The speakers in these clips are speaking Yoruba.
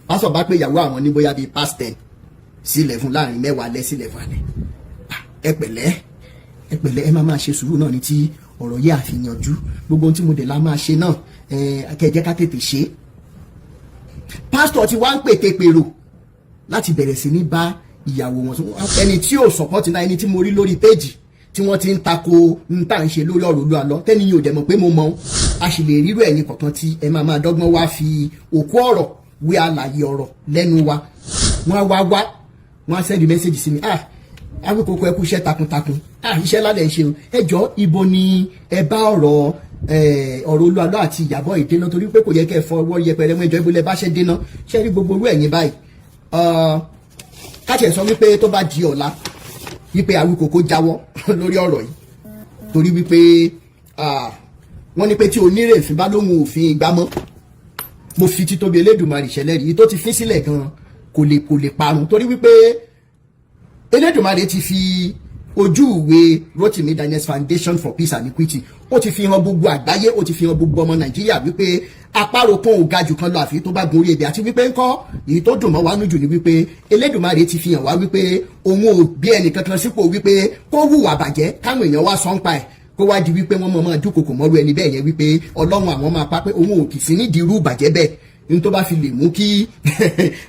pásọ̀ bá pé ìyàwó àwọn ní bóyá bíi past 10 sí 11 láàrin mẹ́wàá alẹ́ sí 11 alẹ́. ẹ pẹ̀lẹ́ ẹ máa ṣe sùúrù náà ní tí ọ̀rọ̀ yẹ àfihànjú gbogbo ohun tí mo dẹ̀ la máa ṣe náà kẹjẹ́ ká tètè ṣe. pásítọ̀ ti wá ń pète pèrò láti bẹ̀rẹ̀ sí ní bá ìyàwó wọn ẹni tí ò sọ̀pọ̀tì náà ẹni tí mo rí lórí péjì tí wọ́n ti ń tako ń tà ń ṣe lórí ọ̀rọ̀ Olú Alọ tẹ́ni yóò dẹ̀ mọ̀ pé mo mọ̀ a sì lè rírò ẹ̀yìn kọ̀ọ̀kan tí ẹ máa dọ́gbọ́n wá fi òkú ọ̀rọ̀ wí àlàyé ọ̀rọ̀ lẹ́nu wa wọ́n á sẹ́ndì mẹ́sẹ̀jì sí mi Awikoko ẹ kú iṣẹ́ takuntakun iṣẹ́ lálẹ́ ṣe o ẹ jọ ibo ni ẹ bá ọ̀rọ̀ Olú Alọ àti Ìyábọ̀ ìdènà torí pé kò yẹ kẹ́ ẹ fọwọ́ yẹpẹrẹ mọ́ ìjọ ibo lẹ bá ṣe dènà ṣe rí gbogbo orú ẹ̀yìn báyìí káṣẹ̀ sọ wípé tó bá di ọ̀la wípé Awikoko jáwọ́ lórí ọ̀rọ̀ yìí torí wípé wọ́n ní pé tí onírèéfín bá lóhun òfin ìgbámọ́ mo fi títóbi Elédùmarè ṣẹlẹ̀ rí tó ti fi sílẹ̀ gan kò lè parun torí wípé Elédùmarè ti fi ojú ìwé Rotimi Daniels Foundation for Peace and Equity ó ti fi hàn gbogbo àgbáyé ó ti fi hàn gbogbo ọmọ Nàìjíríà wípé àparò kan ò ga jù kan lọ àfi tó bá gun orí ebè àti wípé ńkọ́ èyí tó dùn mọ́ wa nújù ni wípé Elédùmarè ti fi hàn wá wípé òun ò gbé ẹnì kankan sípò wípé kó hùwà bàjẹ́ káwọn èèyàn wá sọ́npa ẹ̀ kó wá di wípé wọ́n máa dúnkokò mọ́rú ẹni bẹ́ẹ̀ yẹn wípé Ọlọ́run àwọn máa pa pé òun ò kì sí nídìí irú bàjẹ́ bẹ́ẹ̀ ní tó bá fi lè mú kí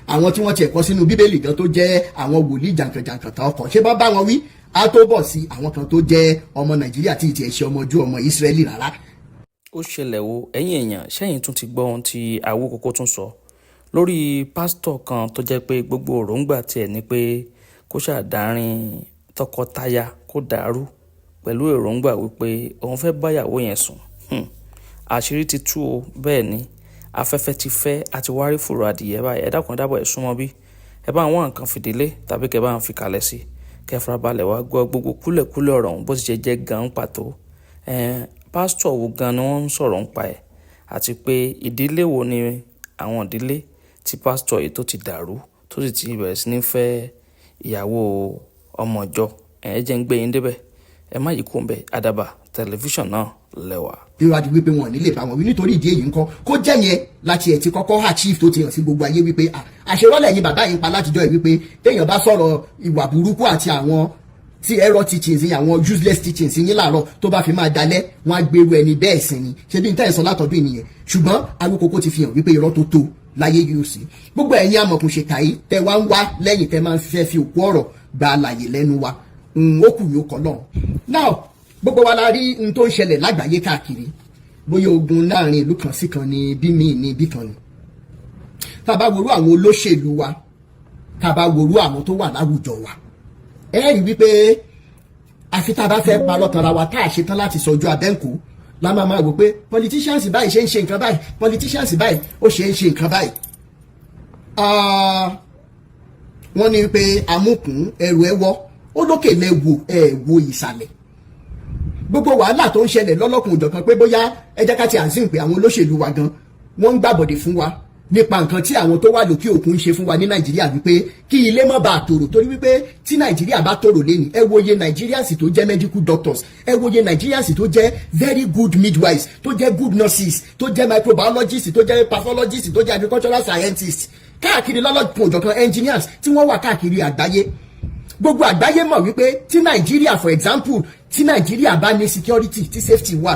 àwọn tí wọ́n ti ẹ̀kọ́ sínú Bíbélì gan tó jẹ́ àwọn wòlíì jàǹkànjàǹkàn tán ọkọ̀ ṣé bá wọn wí á tó bọ̀ sí àwọn kan tó jẹ́ ọmọ Nàìjíríà tí ìtì ẹ̀ṣẹ̀ ọmọ ojú ọmọ Ísírẹ́lì rárá. ó ṣẹlẹ̀ o ẹ̀yin èèyàn ṣẹ́yìn tún ti gbọ́ ohun tí Awikoko tún sọ lórí pásítọ̀ kan tó jẹ́ pé gbogbo òròǹgbà tiẹ̀ ni pé kó ṣàdárín tọkọtaya kó dàrú pẹ̀lú èròǹgbà wípé òun fẹ́ báyàwó yẹn sùn àṣírí ti tú o bẹ́ẹ̀ ni afẹ́fẹ́ ti fẹ́ àti wárí fòrò adìyẹ báyìí ẹ dákun dábọ̀ ẹ súnmọ́ bí ẹ bá àwọn nǹkan fìdílé tàbí kẹ bá ń fi kalẹ̀ sí kẹ farabalẹ̀ wá gbọ́ gbogbo kúlẹ̀kúlẹ̀ ọ̀rọ̀ ọ̀hún bó ti ṣe jẹ́ gan pàtó pásítọ̀ wo gan ni wọ́n ń sọ̀rọ̀ ń pa ẹ̀ àti pé ìdílé wo ni àwọn ìdílé tí pásítọ̀ yìí tó ti dàrú tó sì ti bẹ̀rẹ̀ sí ní fẹ́ ìyàwó ọmọ ìjọ ẹ jẹ́ ń gbé yín débẹ̀ ẹ má yí kó ń bẹ Àdàbà tẹlifíṣàn náà lẹ́wà. bí wàá di wípé wọn ò ní lè bá wọn wí nítorí ìdí èyí ńkọ́ kó jẹ́ yẹn láti ẹ̀ ti kọ́kọ́ achieve tó ti hàn sí gbogbo ayé wípé àṣewọ́lẹ̀ yín bàbá yín pa látijọ́ ẹ̀ wípé téèyàn bá sọ̀rọ̀ ìwà burúkú àti àwọn tí error teachings yín àwọn useless teachings yín láàárọ̀ tó bá fi máa dalẹ̀ wọn á gbèrú ẹni bẹ́ẹ̀ sí ni ṣé bí n tẹ́ ẹ̀ sọ látọ̀dún ìnìyẹn ṣùgbọ́n Awikoko ti fi hàn wípé irọ́ tó tó láyé yóò sí gbogbo ẹ̀yin amọ̀kùn ṣèkà yìí tẹ́ wá ń wá lẹ́yìn tẹ́ máa ń fẹ́ fi òkú ọ̀rọ̀ gba àlàyé lẹ́nu wa ó kù yóò kọ́ náà. now gbogbo wa la rí n tó ń ṣẹlẹ̀ lágbàáyé káàkiri bóyá ogun láàrin ìlú kan sí kan ni bí míì ní ibì kan ni tá a bá worú àwọn olóṣèlú wa tá a bá worú àwọn tó wà láwùjọ wa ẹ rí wípé àfi tá a bá fẹ́ parọ́ tanra wa tá a ṣe tán láti sọjú abẹ́ǹkó la máa wò pé politicians báyìí ṣe ń ṣe nǹkan báyìí politicians báyìí ó ṣe ń ṣe nǹkan báyìí. wọ́n ní pé amúkùn ẹrù ẹwọ́ ó lókè lẹ́wọ̀ ẹ̀wọ̀ ìsàlẹ̀ gbogbo wàhálà tó ń ṣẹlẹ̀ lọ́lọ́kùn òjọ̀kan pé bóyá ẹ jẹ́ ká ti àǹsìn pé àwọn olóṣèlú wa gan wọ́n ń gbàbọ̀dè fún wa nípa nǹkan tí àwọn tó wà lókè òkun ń ṣe fún wa ní Nàìjíríà wípé kí ilé má bàa tòrò torí wípé tí Nàìjíríà bá tòrò léni ẹ wòye Nigerians tó jẹ́ medical doctors ẹ wòye Nigerians tó jẹ́ very good midwives tó jẹ́ good nurses tó jẹ́ microbiologists tó jẹ́ pathologists tó jẹ́ agricultural scientists káàkiri lọ́lọ́kùn òjọ̀kan engineers tí wọ́n wà káàkiri àgbáyé gbogbo àgbáyé mọ̀ wípé tí Nàìjíríà for example tí Nàìjíríà bá ní security tí safety wà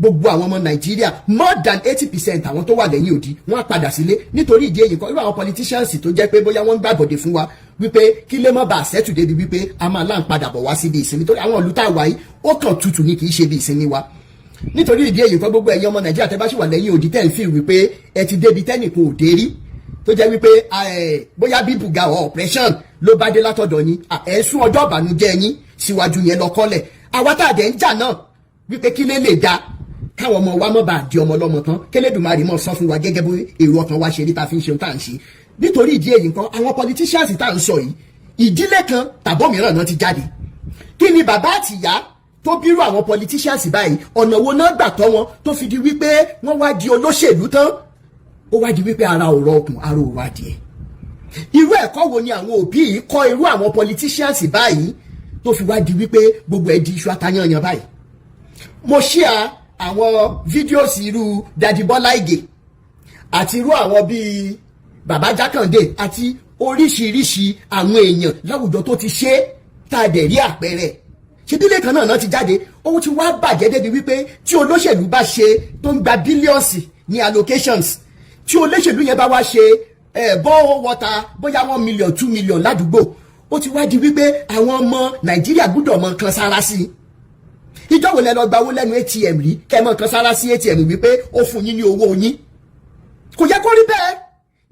gbogbo àwọn ọmọ Nàìjíríà more than 80% àwọn tó wà lẹ́yìn odi wọ́n á padà sílé nítorí ìdí èyí kan irú àwọn politicians tó jẹ́ pé bóyá wọ́n ń gbàbọ̀dé fún wa wípé kí lè má bàa ṣẹ́tù débi wípé a máa láǹ padà bọ̀ wá síbi ìsinmi torí àwọn ìlú tá a wà yìí ó kàn tutù ní kì í ṣe bí ìsinmi wa nítorí ìdí èyí kan gbogbo ẹ̀yin ọmọ Nàìjíríà tẹ́ bá ṣì wà lẹ́yìn odi tẹ́ ń fi wípé ẹ ti débi tẹ́nìkan ò dé rí tó jẹ́ wípé bóyá bí bùgà or oppression ló bá dé látọ̀dọ̀ yín ẹ̀ sún ọjọ́ ìbànújẹ́ yín síwájú yẹn lọ kọ́lẹ̀ àwa tá a dẹ̀ ń jà náà wípé kí lè da káwọn ọmọ wa mọ̀ bá di ọmọ ọlọ́mọ tán k'Ẹlẹ́dùmarè mọ̀ sọ fún wa gẹ́gẹ́ bó èrò ọkàn wa ṣe rí ta fi ń ṣe tá à ń ṣe nítorí ìdí èyí nǹkan àwọn politicians tá à ń sọ yìí ìdílé kan tàbọ̀ mìíràn náà ti jáde kí ni bàbá àtìyá tó bírú àwọn politicians báyìí ọ̀nà wo náà gbà tọ́ wọn tó fi di wípé wọ́n wá di olóṣèlú tán ó wá di wípé ara òrọ̀ ọkùn ara òrọ̀ adìẹ irú ẹ̀kọ́ wo ni àwọn òbí yìí kọ́ irú àwọn politicians báyìí tó fi wá di wípé gbogbo ẹ̀ di iṣu atayanyan báyìí mo share àwọn fídíòsì irú Daddy Bọ́lá Ìgè àti irú àwọn bíi bàbá Jákàndé àti oríṣiríṣi àwọn èèyàn láwùjọ tó ti ṣe tá a dẹ̀ rí àpẹẹrẹ ṣebílẹ̀ kan náà ti jáde owó ti wá bàjẹ́ débi wípé tí olóṣèlú bá ṣe tó ń gba bílíọ̀nsì ní allocations tí olóṣèlú yẹn bá wá ṣe bọ́ wọ́ta bóyá 1 million 2 million ládùúgbò ó ti wá di wípé àwọn ọmọ Nàìjíríà gbúdọ̀ mọ kan sára sí i ìjọ wo lẹ lọ gba owó lẹ́nu ATM rí kẹ́ mọ kan sára sí ATM wípé ó fún yín ní owó yín kò yẹ kó rí bẹ́ẹ̀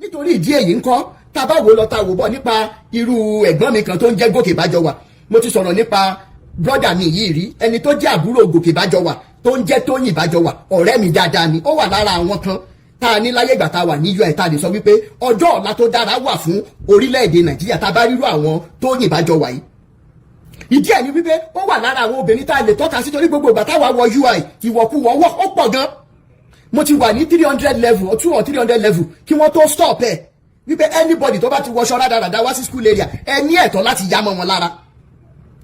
nítorí ìdí èyí ńkọ́ tá a bá wò lọ tá a wò bọ̀ nípa irú ẹ̀gbọ́n mi kan tó ń jẹ́ Gòkè Bájọwà mo ti sọ̀rọ̀ nípa brọ́dà mi yìí rí ẹni tó jẹ́ àbúrò Gòkè Bájọwà tó ń jẹ́ Tóyìn Bájọwà ọ̀rẹ́ mi dáadáa ni ó wà lára àwọn kan tá a ní láyé ìgbà tá a wà ní UI tá a lè sọ wípé ọjọ́ ọ̀la tó dára wà fún orílẹ̀-èdè Nàìjíríà tá a bá rírú àwọn Tóyìn Bájọwà yìí ìdí ẹ̀ ni wípé ó wà lára àwọn obìnrin tá a lè tọ́ka sí torí gbogbo ìgbà táwa wọ UI ìwọ̀kuwọ̀ wọ̀ ó pọ̀ gan mo ti wà ní 300 level or 200 or 300 level kí wọ́n tó stop ẹ̀ wípé anybody tó bá ti wọṣọ rádaràda wá sí school area ẹ ní ẹ̀tọ́ láti yá mọ́ wọn lára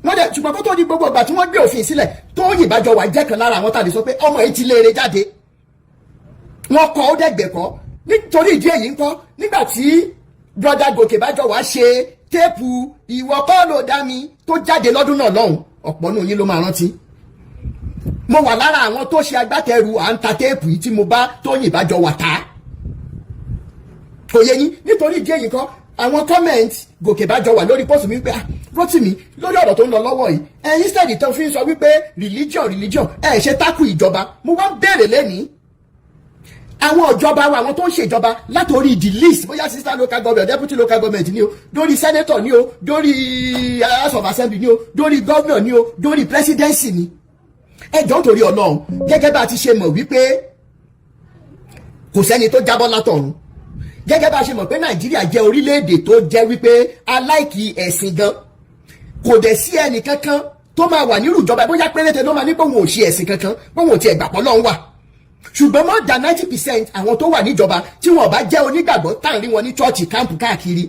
wọ́n dẹ̀ ṣùgbọ́n kó tó di gbogbo ìgbà tí wọ́n gbé òfin sílẹ̀ Tóyìn Bájọwà jẹ́ kan lára àwọn tàbí sọ pé ọmọ yìí ti léèrè jáde wọ́n kọ́ ó dẹ̀gbẹ̀kọ́ nítorí ìdí èyí ńkọ́ nígbà tí brother Gòkè Bájọwà ṣe téèpù ìwọ kọ́ ló dá mi tó jáde lọ́dún náà lọ́hùn ọ̀pọ̀ nù yín ló máa rántí mo wà lára àwọn tó ṣe agbátẹrù à ń ta téèpù yìí tí mo bá Tóyìn Bájọwà ta kò yẹ yín nítorí ìdí èyí kọ́ àwọn comment Gòkè Bájọwà lórí pósù mi pé Rótìmí lórí ọ̀rọ̀ tó ń lọ lọ́wọ́ yìí instead tó fi ń sọ wípé religion ṣe tákù ìjọba mo wá ń bèèrè lẹ́nìí àwọn ìjọba wa àwọn tó ń ṣèjọba látòrí the list bóyá sister local government deputy local government ni o dórí senator ni o dórí house of assembly ni o dórí governor ni o dórí presidency ni ẹjọ́ torí Ọlọ́run gẹ́gẹ́ bá a ti ṣe mọ̀ wípé kò sẹ́ni tó jábọ́ látọ̀run gẹ́gẹ́ bá a ṣe mọ̀ pé Nàìjíríà jẹ́ orílẹ̀-èdè tó jẹ́ wípé aláìkí ẹ̀sìn gan kò dẹ̀ sí ẹnì kankan tó máa wà nírú ìjọba bóyá péréte ló máa ní pé òun ò ṣe ẹ̀sìn kankan pé òun ò tiẹ̀ gbà pé Ọlọ́run wà ṣùgbọ́n more than 90% àwọn tó wà níjọba tí wọ́n bá jẹ́ onígbàgbọ́ tá à ń rí wọn ní chọ́ọ̀chì káàmpù káàkiri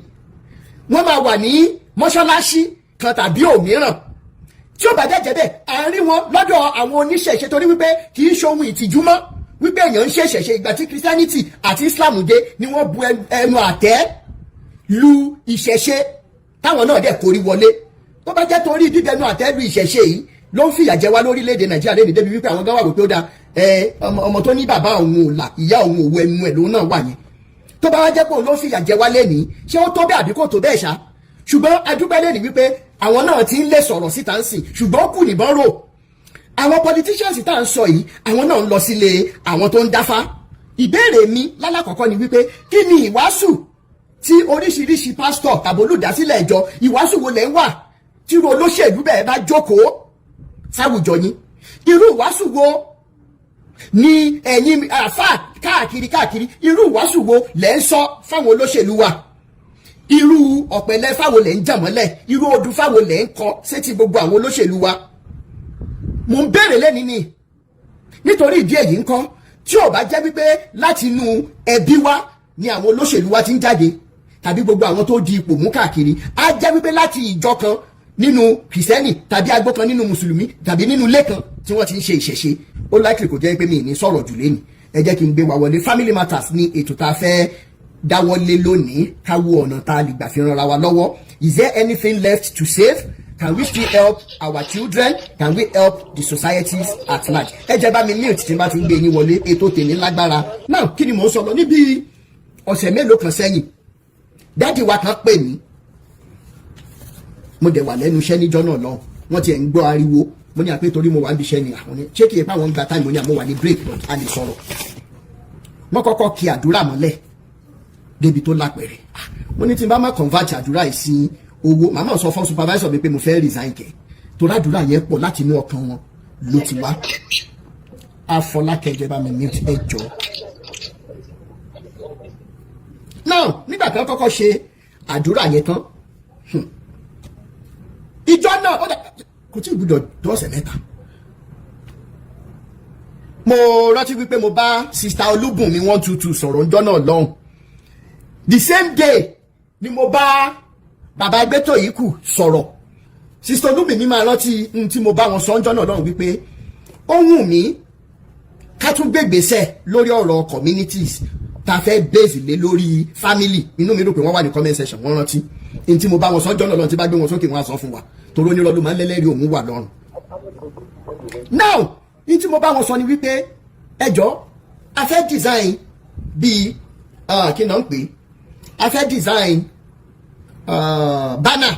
wọ́n máa wà ní mọ́ṣáláṣí kan tàbí òmíràn tí ó bá jẹ́ bẹ́ẹ̀ à ń rí wọn lọ́dọ̀ àwọn oníṣẹ̀ṣe torí wípé kì í ṣohun ìtìjú mọ́ wípé èèyàn ń ṣẹ̀ṣẹ̀ṣe ìgbà tí Christianity àti Islam dé ni wọ́n bu ẹnu àtẹ́ lu ìṣẹ̀ṣe táwọn náà dẹ̀ kórí wọlé tó bá jẹ́ torí dídẹnu àtẹ́ lu ìṣẹ̀ṣe yìí ló ń fìyà jẹ wá lórílẹ̀‐èdè Nàìjíríà lẹ́nu débi wípé àwọn gan wà wípé ó da ọmọ tó ní bàbá òun ò là ìyá òun òwò ẹnu ẹ̀ lòun náà wà yẹn tó bá wá jẹ́ pé òun ló ń fìyà jẹ wá lẹ́nìí ṣé ó tó bẹ́ẹ̀ àbí kò tó bẹ́ẹ̀ ṣá ṣùgbọ́n adúpẹ́ lẹ́nìí wípé àwọn náà ti ń lè sọ̀rọ̀ síta ń sìn ṣùgbọ́n ó kù níbọn rò àwọn politicians tá à ń sọ yìí àwọn náà ń lọ sílé àwọn tó ń dáfá ìbéèrè mi lálákọ̀ọ́kọ́ ni wípé kí ni ìwàásù tí oríṣiríṣi pásítọ̀ tàbí olùdásílẹ̀ ìjọ ìwàásù wo lẹ́ ń wà tí irú olóṣèlú bẹ́ẹ̀ bá jókòó sáwùjọ yín irú ìwàásù wo ni ẹ̀yin àfà káàkiri irú ìwàásù wo lẹ́ ń sọ fáwọn olóṣèlú wa irú ọ̀pẹ̀lẹ̀ fáwọn lẹ́ ń jàmọ́lẹ̀ irú odù fáwọn lẹ́ ń kọ sétí gbogbo àwọn olóṣèlú wa mo ń béèrè lẹ́ni ni nítorí ìdí èyí ńkọ́ tí ò bá jẹ́ wípé láti inú ẹbí wa ni àwọn olóṣèlú wa ti ń jáde tàbí gbogbo àwọn tó di ipò mú káàkiri á jẹ́ wípé láti ìjọ kan nínú kìrìsìtẹ́nì tàbí agbó kan nínú mùsùlùmí tàbí nínú ilé kan tí wọ́n ti ń ṣe ìṣẹ̀ṣe ó láìkìlì kò jẹ́ pé mi ní sọ̀rọ̀ jù lẹ́nu ẹ jẹ́ kí n gbé wa wọlé Family Matters ní ètò tá a fẹ́ dáwọ́lé lónìí káwọ́ ọ̀nà tá a lè gbà fi ran ara wa lọ́wọ́. Is there anything left to save? Can we still help our children? Can we help the societies at large? ẹ jẹ́ bá mi mute tí n bá ti ń gbé yín wọlé ètò tèmi lágbára náà kí ni mò ń sọ lọ níbi ọ̀sẹ̀ mélòó kan sẹ́yìn dáàdì wa kan pè mí mo dẹ̀ wà lẹ́nu iṣẹ́ níjọ́ náà lọ wọ́n ti ẹ̀ ń gbọ́ ariwo mo ní àpé torí mo wà níbi iṣẹ́ ni àwọn ní ṣé kí ẹ pa àwọn ń gba táìmù ní àmọ́ wà ní break a lè sọ̀rọ̀ wọ́n kọ́kọ́ kí àdúrà mọ́lẹ̀ débi tó lápẹ̀rẹ̀ mo ní tí n bá má convert àdúrà yìí sí owó màmá sọ fún supervisor mi pé mo fẹ́ resign kẹ̀ torí àdúrà yẹn pọ̀ láti inú ọkàn wọn ló ti wá Afọlákẹ́jẹ́ bá mi mute ẹ jọ. now nígbà tí wọ́n kọ́kọ́ ṣe àdúrà yẹn tán ìjọ náà kò tí ì gbúdọ̀ tó ọ̀sẹ̀ mẹ́ta mo rántí wípé mo bá sista Olúbùnmi 122 sọ̀rọ̀ ńjọ́ náà lọ́hùn the same day ni mo bá bàbá Ẹgbẹ́tò yìí kù sọ̀rọ̀ sista Olúbùnmi máa rántí tí mo bá wọn sọ ńjọ́ náà lọ́hùn wípé ó wù mí ká tún gbégbèsè lórí ọ̀rọ̀ communities ta fẹ́ base lé lórí family. Inú mi rò pé wọ́n wà ní comment section wọ́n rántí in tí mo bá wọn sọ jọ́nà lọ́n tí bá gbé wọn sókè wọn á sọ fún wa torí onírọ́lù máa ń lẹ́lẹ́rìí òun wà lọ́rùn. Now in tí mo bá wọn sọ ni wípé ẹjọ́ a fẹ́ design bíi kí náà ń pè a fẹ́ design banner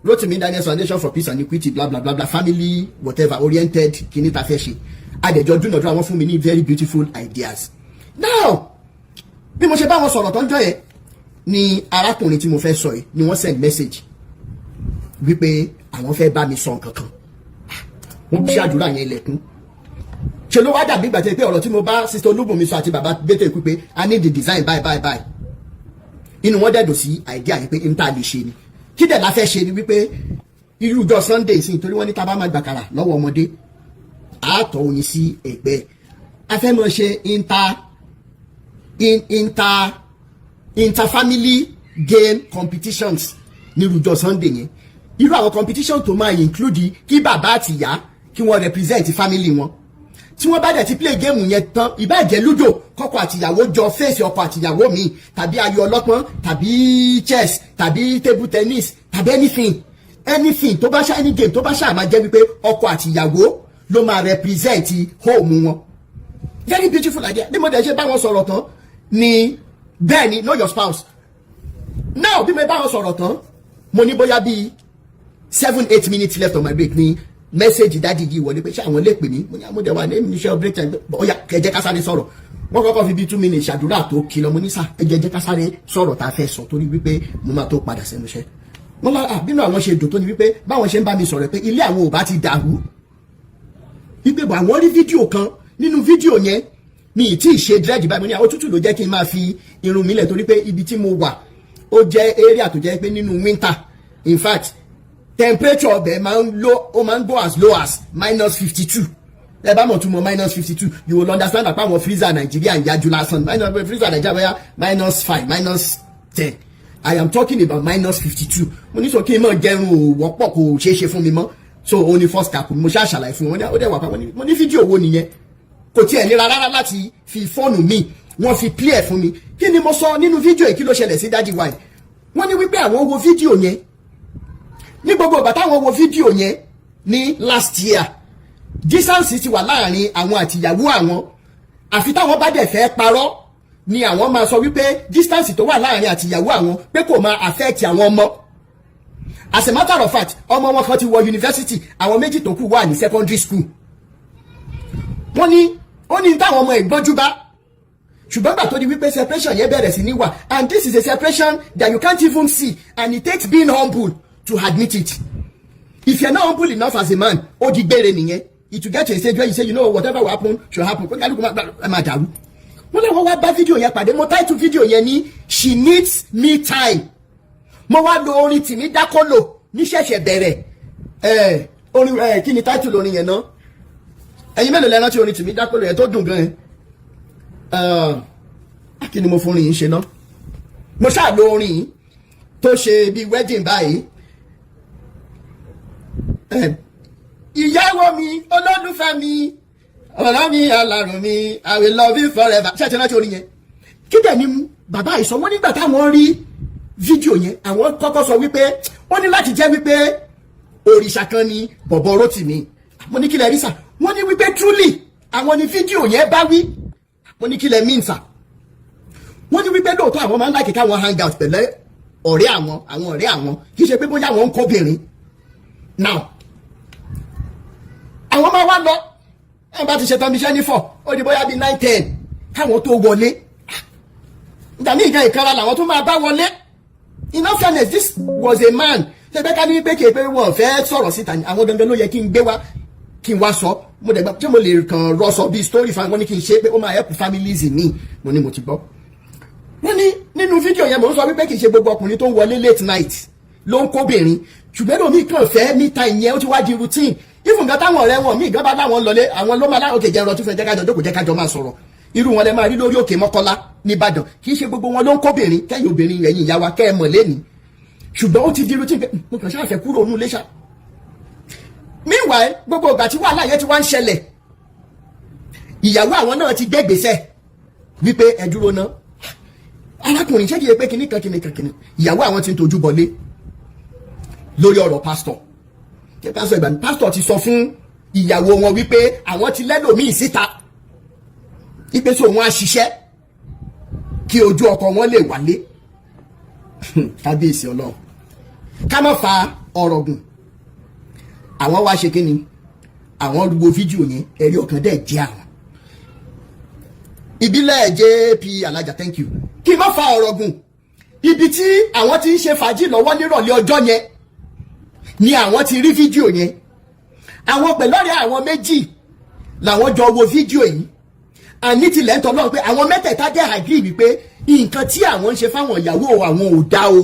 ROTIMI Daniels Foundation for Peace and Equity bla bla bla bla family whatever oriented kíní ta fẹ́ ṣe adẹ̀jọ́ dúnàdúrà wọn fún mi ní very beautiful ideas. Now bí mo ṣe bá wọn sọ̀rọ̀ tó ń jọ yẹn ni arákùnrin tí mo fẹ́ sọ yìí ni wọ́n send message wípé àwọn fẹ́ bá mi sọ nǹkan kan wọ́n bí àdúrà yẹn ilẹ̀kùn ṣe ló wá dàbí ìgbà tí pé ọ̀rọ̀ tí mo bá sister Olúbùnmi sọ àti bàbá Bẹ́tẹ̀ ikú pé I need the design bye inú wọn dẹ̀dọ̀ sí idea yìí pé n ta lè ṣe ni kí dẹ̀ la fẹ́ ṣe ni wípé irú ọjọ́ Sunday sí nítorí wọ́n ní tá bá máa gbàkàrà lọ́wọ́ ọmọdé àátọ̀ oyin sí ẹ̀gbẹ́ a fẹ́ mọ̀ ṣe interfamily game competitions ní irújọ́ Sunday yẹn irú àwọn competition tó máa include kí bàbá àti ìyá kí wọ́n represent family wọn tí wọ́n bá dẹ̀ ti play game yẹn tán ìbáàjẹ́ ludo kọ́kọ́ àtìyàwó jọ fèsì ọkọ àtìyàwó mi tàbí ayò ọlọ́pọ́n tàbí chess tàbí table tennis tàbí anything tó bá ṣá any game tó bá ṣá máa jẹ́ wípé ọkọ àtìyàwó ló máa represent home wọn. Very beautiful idea bí mo dẹ̀ ṣe bá wọn sọ̀rọ̀ tán ni bẹ́ẹ̀ ni know your spouse. Now bí mo bá wọn sọ̀rọ̀ tán mo ní bóyá bíi 7-8 minutes left on my break ni message dáàdi yìí wọlé pé ṣé àwọn lè pè mí mo ní àmúdẹ wa ní iṣẹ́ break time ọ̀yà kẹjẹ ká sáré sọ̀rọ̀ wọ́n kọ́kọ́ fi bíi 2 minutes ṣàdúrà tó kìlọ̀ mo ní sá ẹjẹ ká sáré sọ̀rọ̀ tá a fẹ́ sọ torí wípé mo máa tó padà sẹ́nu iṣẹ́. wọ́n lọ bínú àwọn ṣe dùn tó ní wípé báwọn ṣe ń bá mi sọ̀rọ̀ pé ilé àwọn ò bá ti dàrú wípé bọ̀ àwọn rí fídíò kan nínú fídíò yẹn mi ì tí ì ṣe dread báyìí mo ní òtútù ló jẹ́ kí n máa fi irun mi lẹ̀ torí pé ibi tí mo wà ó jẹ́ area tó jẹ́ pé nínú winter in fact temperature ọbẹ̀ máa ń go as low as -52 ẹ bá mọ̀ tún mọ̀ -52 you will understand that àwọn freezer Nigeria ń yájú lásán freezer Nigeria bóyá -5 -10 I am talking about -52 mo ní sọ kí n mọ̀ jẹun ò wọ́pọ̀ kò ṣeé ṣe fún mi mọ́ so ó ní first cap mo ṣáà ṣàlàyé fún wọn ó dẹ̀ wà pa mo ní fídíò wo nìyẹn kò tiẹ̀ nira rárá láti fi fóònù mi wọ́n fi play ẹ̀ fún mi kí ni mo sọ nínú fídíò yìí kí ló ṣẹlẹ̀ sí dájú wa yìí wọ́n ní wípé àwọn wo fídíò yẹn ní gbogbo ìgbà táwọn wo fídíò yẹn ní last year distance ti wà láàrin àwọn àtìyàwó àwọn àfi táwọn bá dẹ̀ fẹ́ parọ́ ni àwọn máa sọ wípé distance tó wà láàrin àtìyàwó àwọn pé kò máa affect àwọn ọmọ as a matter of fact ọmọ wọn kan ti wọ university àwọn méjì tó kù wà ní secondary school wọ́n ní ó ní táwọn ọmọ ìgbọ́njú bá ṣùgbọ́n gbà tó di wípé separation yẹn bẹ̀rẹ̀ sí ní wà and this is a separation that you can't even see and it takes being humble to admit it. If you're not humble enough as a man, ó di gbére nìyẹn. It will get to a stage where you say, you know, whatever will happen should happen. Kó kálukú máa dàrú. Wọ́n lè wọ́n wá bá fídíò yẹn pàdé. Mo title fídíò yẹn ní she needs me time. Mo wá lo orin tìmí dákọ́lò ní ṣẹ̀ṣẹ̀ bẹ̀rẹ̀. Orin kí ni title orin yẹn náà? Ẹ̀yin mélòó lẹ rántí orin tìmí dákọ́lò yẹn tó dùn gan-an? Kí ni mo fún orin yìí ṣe náà? Mo ṣáà lo orin yìí tó ṣe bí wedding báyìí. Ìyàwó mi olólùfẹ́ mi ọ̀rọ̀ mi alárùn mi I will love you forever. ṣé ẹ ti rántí orin yẹn? Kí dẹ̀ ni bàbá ìsọ wọ́n nígbà táwọn rí fídíò yẹn àwọn kọ́kọ́ sọ wípé wọ́n ní láti jẹ́ wípé òrìṣà kan ni bọ̀bọ̀ ROTIMI. Mo ní kí lẹ rí sà wọ́n ní wípé truly àwọn ni fídíò yẹn bá wí. Mo ní kí lẹ mean sà wọ́n ní wípé lóòótọ́ àwọn máa ń láìkí káwọn hang out pẹ̀lú ọ̀rẹ́ àwọn kì í ṣe pé bóyá àwọn ń kóbìnrin. Now àwọn máa wá lọ ẹ bá ti ṣe tán bí iṣẹ́ ní 4 ó di bóyá bí 9-10 káwọn tó wọlé ìgbà ní ìgbà ìkanra làwọn tó máa bá wọlé. In all fairness this was a man ṣe bẹ́ẹ̀ ká ní pé kéèpé wọn fẹ́ sọ̀rọ̀ síta ni àwọn dandan ló yẹ kí n gbé wá kí n wá sọ mo dẹ̀ gbà tí mo lè kàn rọ sọ bí story fan wọn ní kí n ṣe pé ó máa help families mi mo ní mo ti gbọ́. wọ́n ní nínú fídíò yẹn mò ń sọ wípé kì í ṣe gbogbo ọkùnrin tó ń wọlé late night ló ń kóbìnrin ṣùgbọ́n lómi kàn fẹ́ níta ìyẹn ó ti wá di routine even gan táwọn ọ̀rẹ́ wọn míì gan bá láwọn lọlé àwọn ló máa láòkè jẹ́ ọtún fẹ́ jẹ́ kájọ jókòó jẹ́ kájọ máa sọ̀rọ̀ irú wọn lẹ máa rí lórí òkè Mọ́kọ́lá nìbàdàn kì í ṣe gbogbo wọn ló ń kóbìnrin kẹ́yìn obìnrin ẹ̀yìn ìyá wa kẹ́ ẹ mọ̀ lẹ́ni ṣùgbọ́n ó ti di routine mo kàn ṣáà fẹ́ kúrò nù léṣà. meanwhile gbogbo ìgbà tí wàhálà yẹn ti wá ń ṣẹlẹ̀ ìyàwó àwọn náà ti gbé gbèsè wípé ẹ dúró ná arákùnrin ṣé kìí pé kinní kan ìyàwó àwọn ti ń tojú bọlé lórí ọ̀rọ̀ pásítọ̀ pásítọ̀ ti sọ fún ìyàwó wọn wípé àwọn ti lẹ́lòmíì síta wípé tí òun á ṣiṣẹ́ kí ojú ọkọ wọn lè wálé. Kábíyèsí Ọlọ́run ká má fa ọ̀rọ̀ gùn, àwọn wá ṣe kí ni, àwọn wo fídíò yẹn ẹ̀rí ọkàn dẹ̀ jẹ́ àwọn. Ìbílẹ̀ JP Alájà, thank you. Kí má fa ọ̀rọ̀ gùn, ibi tí àwọn ti ń ṣe fàájì lọ́wọ́ nírọ̀lẹ́ ọjọ́ yẹn ni àwọn ti rí fídíò yẹn. Àwọn pẹ̀lú ọ̀rẹ́ àwọn méjì làwọn jọ wo fídíò yìí. Àní tilẹ̀ ń tọ́lọ́ pé àwọn mẹ́tẹ̀ẹ̀ta dẹ̀ agree wípé nǹkan tí àwọn ń ṣe fáwọn ìyàwó àwọn ò dá o.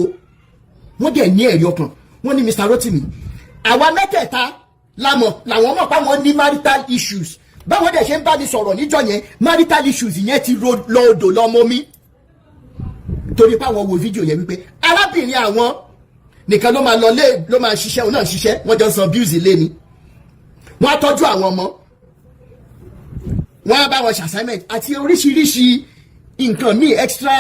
Wọ́n dẹ̀ ní ẹ̀rí ọkàn. Wọ́n ní Mr. Rotimi, àwa mẹ́tẹ̀ẹ̀ta làwọn mọ̀ pé àwọn ní marital issues. Báwọn dẹ̀ ṣe ń bá mi sọ̀rọ̀ níjọ́ yẹn, marital issues yẹn ti lọ odò lọ́mọ mi. Torí pé àwọn wo fídíò yẹn wípé arábìnrin àwọn nìkan ló máa ṣiṣẹ́, òun náà ṣiṣẹ́, wọ́n jọ ń san bills ilé ni. Wọ́n á tọ́jú àwọn ọmọ, wọ́n á bá wọn ṣe assignment àti oríṣiríṣi nǹkan míì extra.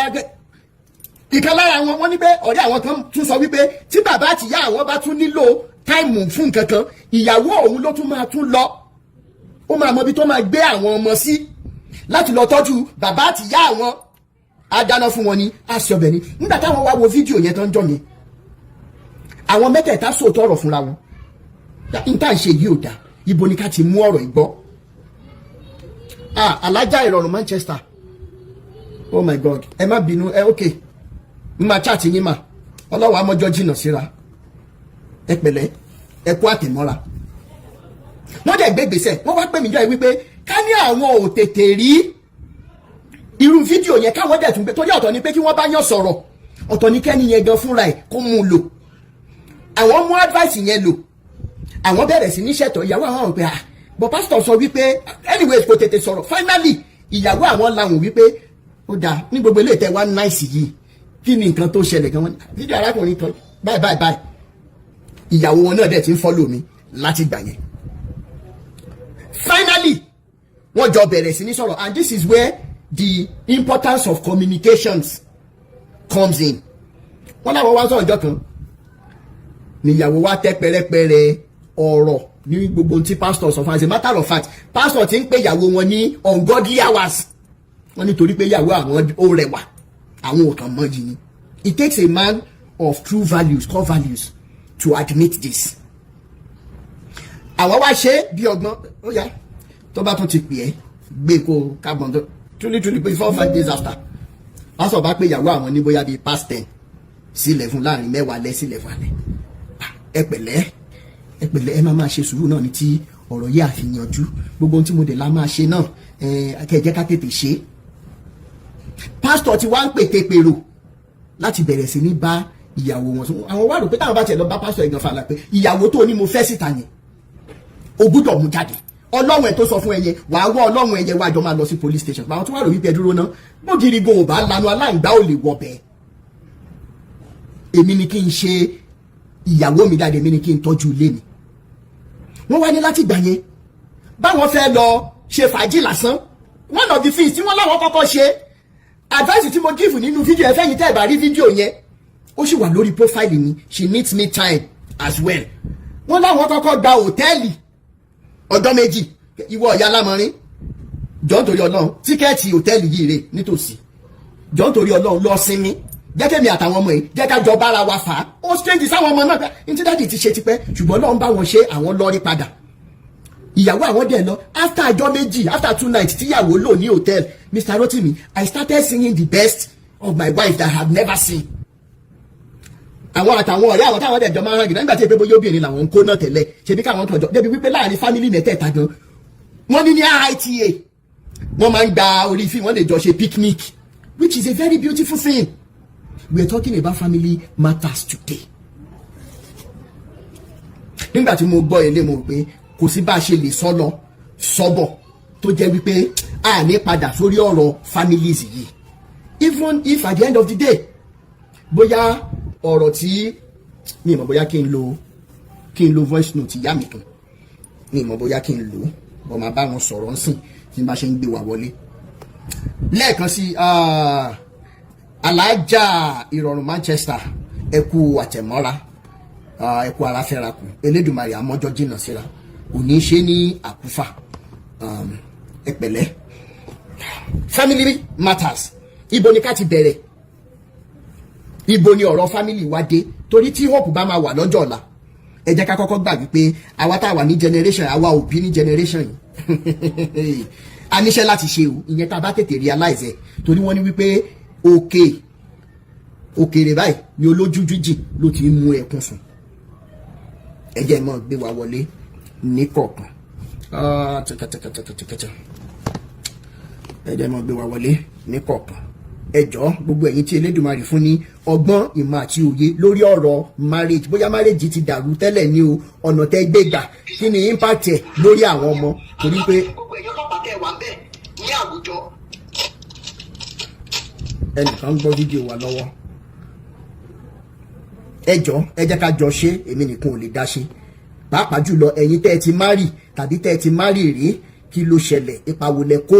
Ìkan lára wọn, wọ́n ní pé ọ̀rẹ́ àwọn kan tún sọ wípé tí bàbá àti ìyá àwọn bá tún nílò táìmù fún nǹkan kan, ìyàwó òun ló tún máa tún lọ. Ó máa mọ ibi tó máa gbé àwọn ọmọ sí láti lọ tọ́jú bàbá àti ìyá àwọn. Á dáná fún wọn ni, á ṣe ọbẹ̀ ni. Nígbà táwọn wá wo fídíò yẹn tó ń jọ yẹn, àwọn mẹ́tẹ̀ẹ̀ta sòótọ́ ọ̀rọ̀ fúnra wọn. Níta ń ṣe yìí ò dáa, ibo ni ká ti mú ọ̀rọ̀ ìgbọ́. Alájà Ìrọ̀rùn Manchester, oh my God, ẹ má bínú, okay, mo máa chat yín mà, ọlọ́wọ́ amọ́jọ́ jìnnà síra, ẹ pẹ̀lẹ́, ẹ kú àtẹ̀mọ́ra. Wọ́n dẹ̀ gbé gbèsè, wọ́n wá pè mí jọ ẹ wípé ká ní àwọn ò tètè rí irú fídíò yẹn káwọn dẹ̀ tún gbé, torí ọ̀tọ̀ ni pé kí wọ́n bá yàn sọ̀rọ̀, ọ̀tọ̀ ni kẹ́ni yẹn gan fúnra ẹ̀ kó mú un lò. Àwọn mú advice yẹn lò, àwọn bẹ̀rẹ̀ sí ní ṣètò ìyàwó àwọn pé but pastor sọ wípé anyway kò tètè sọ̀rọ̀. Finally ìyàwó àwọn làwọn wípé ó dáa ní gbogbo ilé ìtẹ́ wá náìsì yìí, kí ni nǹkan tó ṣẹlẹ̀ gan. Wọ́n ní fídíò arákùnrin kan báyìí. Ìyàwó wọn náà dẹ̀ ti ń follow mi láti gbà yẹn. Finally wọ́n jọ bẹ̀rẹ̀ sí ní sọ̀rọ̀, and this is where the importance of communications comes in. Wọ́n láwọn wá sọ̀rọ̀ ọjọ́ kan níyàwó wa tẹ́ pẹ́rẹ́pẹ́rẹ́ ọ̀rọ̀ ní gbogbo tí pastor sọ fún, as a matter of fact pastor ti ń pè ìyàwó wọn ní ungodly hours. Wọ́n nítorí pé ìyàwó àwọn ó rẹwà, àwọn ò kàn mọ́ jì ní. It takes a man of true values, core values, to admit this. Àwọn wá ṣe bí ọgbọ́n, ó yá tó bá tún ti pè é gbé kó kábọ̀n tó truly pé 4-5 days after pastor bá pé ìyàwó àwọn ní bóyá bíi past 10 sí 11 láàrin 10 alẹ́ sí 11 alẹ́. Ẹ pẹ̀lẹ́ ẹ máa ṣe sùúrù náà ní tí ọ̀rọ̀ yìí àfihànjú, gbogbo ohun tí mo dẹ̀ la máa ṣe náà kẹjẹ́ ká tètè ṣe. Pásítọ̀ ti wá ń pète pèrò láti bẹ̀rẹ̀ sí ní bá ìyàwó wọn sùn. Àwọn wá rò pé táwọn bá tiẹ̀ lọ bá pásítọ̀ ẹ̀gàn fàlà pé ìyàwó tó ní mo fẹ́ síta yẹn o gbúdọ̀ mú jáde. Ọlọ́run ẹ̀ tó sọ fún ẹ yẹn wàá wọ́ ọlọ́run ẹ̀ yẹn wá jọ máa lọ sí police station. Àwọn tó wá rò wípé dúró náà bógiri gan ò bá lanu aláǹgbá ò lè wọ bẹ́ẹ̀. Èmi ni kí n ṣe ìyàwó mi dáadé, èmi ni kí n tọ́jú ilé mi. Wọ́n wá ní láti gbà yẹn báwọn fẹ́ lọ ṣe fàájì lásán. One of the things tí wọ́n láwọn kọ́kọ́ ṣe, advice tí mo give nínú fídíò ẹ̀fẹ́ yìí tẹ́ ẹ̀ bá rí fídíò yẹn ó sì wà lórí profile mi, she needs me time as well. Wọ́n láwọn kọ́kọ́ gba hòtẹ́ẹ̀lì ọjọ́ méjì. Ìwọ ìyá lámọrin jọ̀ọ́ nítorí Ọlọ́run tíkẹ́ẹ̀tì hòtẹ́ẹ̀lì yìí rè nítòsí, jọ̀ọ́ nítorí Ọlọ́run lọ sinmi, jẹ́ kẹ́mi àtàwọn ọmọ yìí jẹ́ ká jọ bára wa fà á. Ó strange sáwọn ọmọ náà ní tí dáàdì ti ṣe tipẹ́, ṣùgbọ́n Ọlọ́run bá wọn ṣe, àwọn lọ rí padà. Ìyàwó àwọn dẹ̀ lọ after ọjọ́ méjì, after 2 nights tíyàwó lò ní hotel. Mr. Rotimi, I started singing the best of my wife that I have never seen. Àwọn àtàwọn ọ̀rẹ́ àwọn táwọn ẹ̀jọ̀ máa ń rán gidi nígbà tí èpè bóyá obìnrin làwọn ń kó náà tẹ̀lé, ṣebí káwọn tọ̀jọ́ débi wípé láàrin family mẹ́tẹ̀ẹ̀ta gan wọ́n ní IITA wọ́n máa ń gba orí fíìmù, wọ́n lè jọ ṣe picnic, which is a very beautiful thing. We are talking about family matters today. Nígbà tí mo gbọ́ ilé mo rò pé kò sí bá a ṣe lè sọ lọ sọ́bọ̀ tó jẹ́ wípé a ní padà sórí ọ̀rọ̀ families yìí, even if at the end of the day bóyá ọ̀rọ̀ tí mi ì mọ̀ bóyá kí n lo voice note ìyá mi kan, mi ì mọ̀ bóyá kí n lò bọ́ máa bá wọn sọ̀rọ̀ ń sìn tí n bá ṣe ń gbé wa wọlé lẹ́ẹ̀kan sí alájà ìrọ̀rùn Manchester ẹ kú àtẹ̀mọ́ra ẹ kú ara fẹ́ra kù Elédùmarè àmọ́jọ́ jìnnà síra kò ní í ṣe ní àkúfà ẹ pẹ̀lẹ́. Family matters ibo ni ká ti bẹ̀rẹ̀, ibo ni ọ̀rọ̀ family wa dé, torí tí hope bá máa wà lọ́jọ́ ọ̀la ẹ jẹ́ ká kọ́kọ́ gbà wípé àwa tá a wà ní generation àwa òbí ní generation yìí a níṣẹ́ láti ṣe o, ìyẹn tá a bá tètè realize ẹ̀, torí wọ́n ní wípé òkèèrè báyìí ni olójú jíjì ló ti ń mú ẹkún sùn. ẹ jẹ́ mọ́ gbé wa wọlé ní kọ̀ọ̀kan ẹ jẹ́ mọ́ gbé wa wọlé ní kọ̀ọ̀kan. ẹ jọ̀ọ́ gbogbo ẹ̀yin tí Elédùmarè fún ní ọgbọ́n ìmọ̀ àti òye lórí ọ̀rọ̀ marriage, bóyá marriage ti dàrú tẹ́lẹ̀ ní o, ọ̀nà tẹ́ gbé gbà, kí ni impact ẹ̀ lórí àwọn ọmọ, torí pé ẹnìkan ń gbọ́ fídíò wa lọ́wọ́. ẹ jọ̀ọ́ ẹ jẹ́ ká jọ ṣe, èmi nìkan ò lè dá ṣe, pàápàá jùlọ ẹ̀yin tẹ́ ẹ ti marry tàbí tẹ́ ẹ ti marry rí, kí ló ṣẹlẹ̀, ipa wo lẹ kó,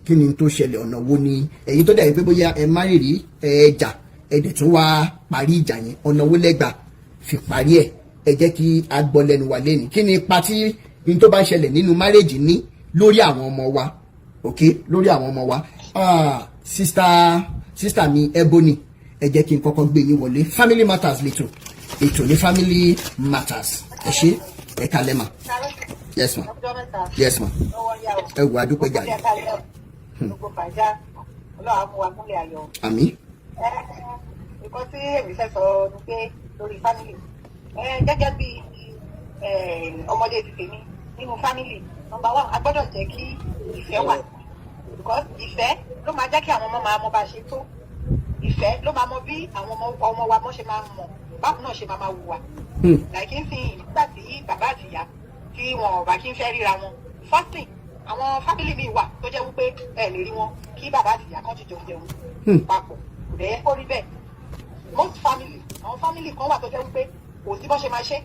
kí ni tó ṣẹlẹ̀, ọ̀nà wo ni ẹ̀yin tó dàbí pé bóyá ẹ marry rí ẹ jà ẹ dẹ̀ tún wá parí ìjà yẹn, ọ̀nà wo lẹ́gbà fi parí ẹ̀, ẹ jẹ́ kí a gbọ́ lẹ́nu wa lẹ́nu, kí ni ipa tí n tó bá ń ṣẹlẹ̀ nínú marriage ní lórí àwọn ọmọ wa, ok, lórí àwọn ọmọ wa. Sister mi Ebony, ẹ jẹ́ kí n kọ́kọ́ gbé yín wọlé. Family matters ètò ní family matters, ẹ ṣe ẹ kalẹ̀ ma. Yes ma. Yes ma. ẹ wò adúpẹ́ jà yìí. Àmín. Nǹkan tí èmi fẹ́ sọ ni pé lórí family gẹ́gẹ́ bí ọmọdé ti tèmi nínú family, number one a gbọ́dọ̀ jẹ́ kí ìfẹ́ wà, because ìfẹ́ ló máa jẹ́ kí àwọn ọmọ máa mọ bá ṣe tó, ìfẹ́ ló máa mọ bí àwọn ọmọ wa mọ́ ṣe máa mọ̀ báwo náà ṣe máa wùwà. Like n sìn nígbà tí bàbá àti ìyá tí wọn ò bá kí ń fẹ́ ríra wọn, first thing àwọn family mi wà tó jẹ́ wípé ẹ lè rí wọn kí bàbá àti ìyá kan jíjọ jẹun papọ̀, kò dẹ̀ kó rí bẹ́ẹ̀. Most family, àwọn family kan wà tó jẹ́ wípé kò sí bó ṣe máa ṣe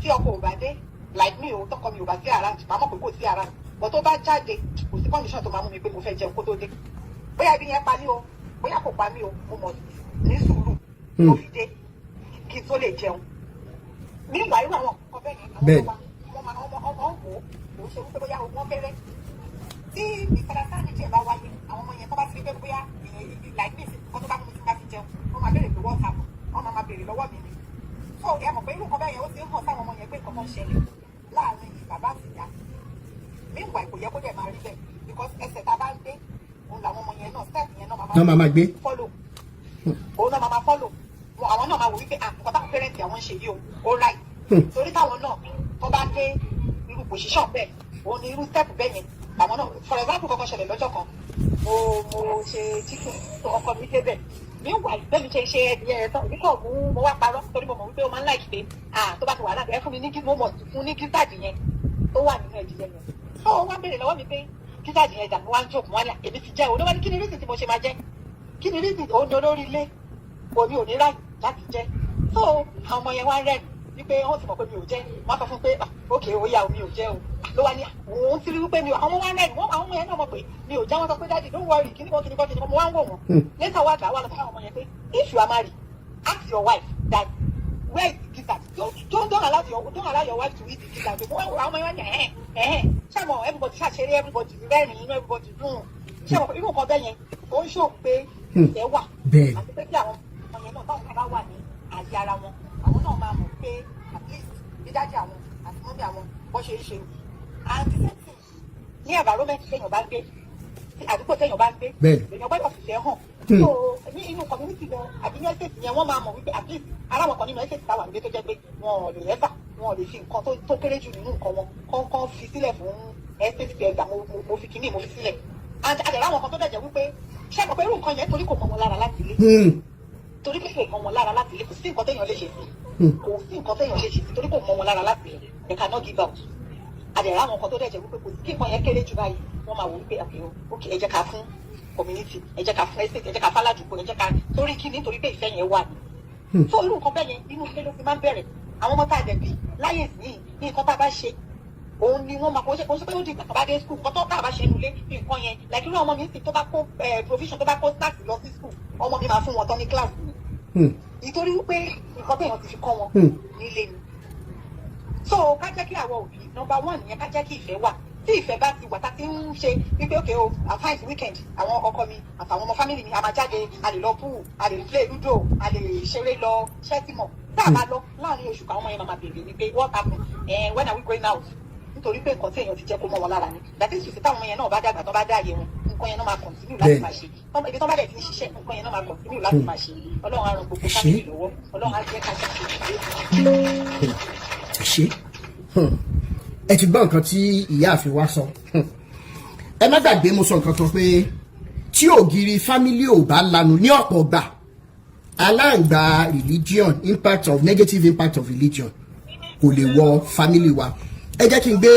tí ọkọ ò bá dé, like me o, tọkọ mi ò bá sí ara màá mọ̀ pé kò sí ara, bọ̀ tó bá jáde kò sí condition tó máa mú mi pé mo fẹ́ jẹun kó tó dé, bóyá ibi yẹn pa mí o bóyá kò pa mí o, mo mọ̀ ní sùúrù mo fi dé kí n tó lè jẹun. Nígbà irú àwọn nǹkan bẹ́ẹ̀ ni àwọn ọmọ ń wò ó ṣe wípé bóyá wọ́n fẹ́rẹ́ tí ìfẹ́rẹ́sáàní tí ẹ̀ bá wáyé, àwọn ọmọ yẹn tó bá ti rí pé bóyá like this nǹkan tó bá mú mi tí bá fi jẹun wọ́n máa béèrè pé wọ́n tàbọ̀ wọ́n máa béèrè lọ́wọ́ mi ni. So ẹ mọ̀ pé irú nǹkan bẹ́ẹ̀ yẹn ó ti ń hàn sáwọn ọmọ yẹn pé nǹkan kan ṣẹlẹ̀ láàárín bàbá àti ìyá. Meanwhile kò yẹ kó dẹ̀ máa rí bẹ́ẹ̀, because ẹsẹ̀ tá a bá ń gbé òun làwọn ọmọ yẹn náà step yẹn náà máa gbé follow, òun náà máa follow, àwọn náà máa wò wípé nǹkan táwọn parents àwọn ń ṣe yìí ó right, torí táwọn náà tó bá dé irú position bẹ́ẹ̀ òun ni irú step bẹ́ẹ̀ yẹn àwọn náà. For example kankan ṣẹlẹ̀ lọ́jọ́ kan mo ṣe chicken tó ọkọ mi débẹ̀, meanwhile bẹ́ẹ̀ mi ṣe ẹ̀dìyẹ ẹ̀ tán nígbà mo wá parọ́ torí mo mọ̀ wípé ó máa ń láì pé tó bá ti wà láti ẹ fún mi ní kí mo mọ̀ fún ní gítáàdì yẹn tó wà nínú ẹ̀dìyẹ yẹn. So wọ́n béèrè lọ́wọ́ mi pé gítáàdì yẹn dà mo wá ń jókòó wọ́n ní èmi ti jẹ́ olówó ní kí ni reason tí mo ṣe máa jẹ́, kí ni reason òun ni olórí ilé òní òní ráì láti jẹ́. So àwọn ọmọ yẹn wá rẹ́ẹ̀nì wípé wọ́n ti mọ̀ pé mi ò jẹ́, wọ́n sọ fún pé ok ó yá mi ò jẹ́ o, ló wá ní òun ti rí wípé mi ò, àwọn wá rẹ́ẹ̀nì àwọn ọmọ yẹn náà mọ̀ pé mi ò já, wọn sọ pé dáàdì don't worry kíní kan mo wá ń wò wọ́n. Later wá gbà wá lọ fún àwọn ọmọ yẹn pé if you are married ask your wife that where is the gizzard, don't allow your wife to eat the gizzard. Àwọn ọmọ yẹn wá ní ṣé mo everybody ṣàṣeré, everybody rẹ́rìn inú everybody dùn, ṣé mo irú nǹkan bẹ́ẹ̀ yẹn ó ń ṣò pé ìfẹ́ wà, àti pé kí àwọn ọmọ yẹn náà báwọn náà bá wà ní àyè ara wọn àwọn náà máa mọ̀ pé at least dídájọ́ àwọn àti mọ́bí àwọn bó ṣe ń ṣe. And the same thing ní environment téèyàn bá ń gbé, àdúgbò téèyàn bá ń gbé, èèyàn gbọ́dọ̀ fìfẹ́ hàn. So ní inú community gan àbí ní estate yẹn wọ́n máa mọ̀ wípé at least aláwọ̀ kan nínú estate táwà nílé tó jẹ́ pé wọn ò lè ẹ́fà, wọn ò lè fi nǹkan tó kéré jù nínú nǹkan wọn kán fi sílẹ̀ fún estate tí ẹgbà mo fi kíní mo fi sílẹ̀. And àdàrà àwọn kan tó dẹ̀jẹ̀ wípé ṣé àpapọ̀ irú nǹkan yẹn torí kò mọ̀ wọn lára láti ilé, torí pé kò mọ̀ wọn lára láti ilé kò sí nǹkan téèyàn lè ṣe sí, kò sí nǹkan téèyàn lè ṣe sí torí kò mọ̀ wọn lára láti ilé, they cannot give out. Àdàrà àwọn kan tó dẹ̀jẹ̀ wípé kò sí kí nǹkan yẹn kéré jù báyìí wọ́n máa wò wípé ok ẹ jẹ́ ká fún community, ẹ jẹ́ ká fún estate, ẹ jẹ́ ká fáládùúgbò, ẹ jẹ́ ká torí kí nítorí pé ìfẹ́ yẹn wà ní. So irú nǹkan bẹ́ẹ̀ yẹn inú ilé ló fi máa ń bẹ̀rẹ̀. Àwọn ọmọ tá a dẹ̀ bí láyé ìsìn ní nǹkan tá a bá ṣe òun ni wọ́n máa kó ṣe pé ó di ìgbà tó bá dé school kó tó bá ṣe nulẹ̀ nǹkan yẹn like irú ọmọ mi sì tó bá kó provision tó bá kó start lọ sí school ọmọ mi máa fún wọn tán ní class ni nítorí wípé nǹkan téèyàn ti fi kọ́ wọn nílé ni so ká jẹ́ kí àwọn òbí number one nìyẹn ká jẹ́ kí ìfẹ́ wà tí ìfẹ́ bá ti wà tá ti ń ṣe wípé okay o àfáìsì weekend àwọn ọkọ mi àtàwọn ọmọ family mi a máa jáde a lè lọ pool a lè play ludo a lè ṣeré lọ ṣẹ́tìmọ̀ tá a bá lọ láàrin oṣù kan ọmọ yẹn máa bèèrè ni pé what happen when are we going out nítorí pé nǹkan tí èèyàn ti jẹ́ kó mọ́ wọn lára ni that is to say táwọn yẹn náà bá dàgbà tó bá dá àyè wọn nǹkan yẹn náà máa continue láti máa ṣe ibi tó bá dẹ̀ ti ń ṣiṣẹ́ nǹkan yẹn náà máa continue láti máa ṣe ọlọ́run á ran gbogbo family lọ́wọ́ ọlọ́run á jẹ́ ká ṣe ẹ ti gbọ́ nǹkan tí ìyáàfin wa sọ ẹ má gbàgbé mo sọ nǹkan kan pé tí ògiri family ò bá lanu ní ọ̀pọ̀ gbà aláǹgbá religion negative impact of religion kò lè wọ family wa ẹ jẹ́ kí n gbé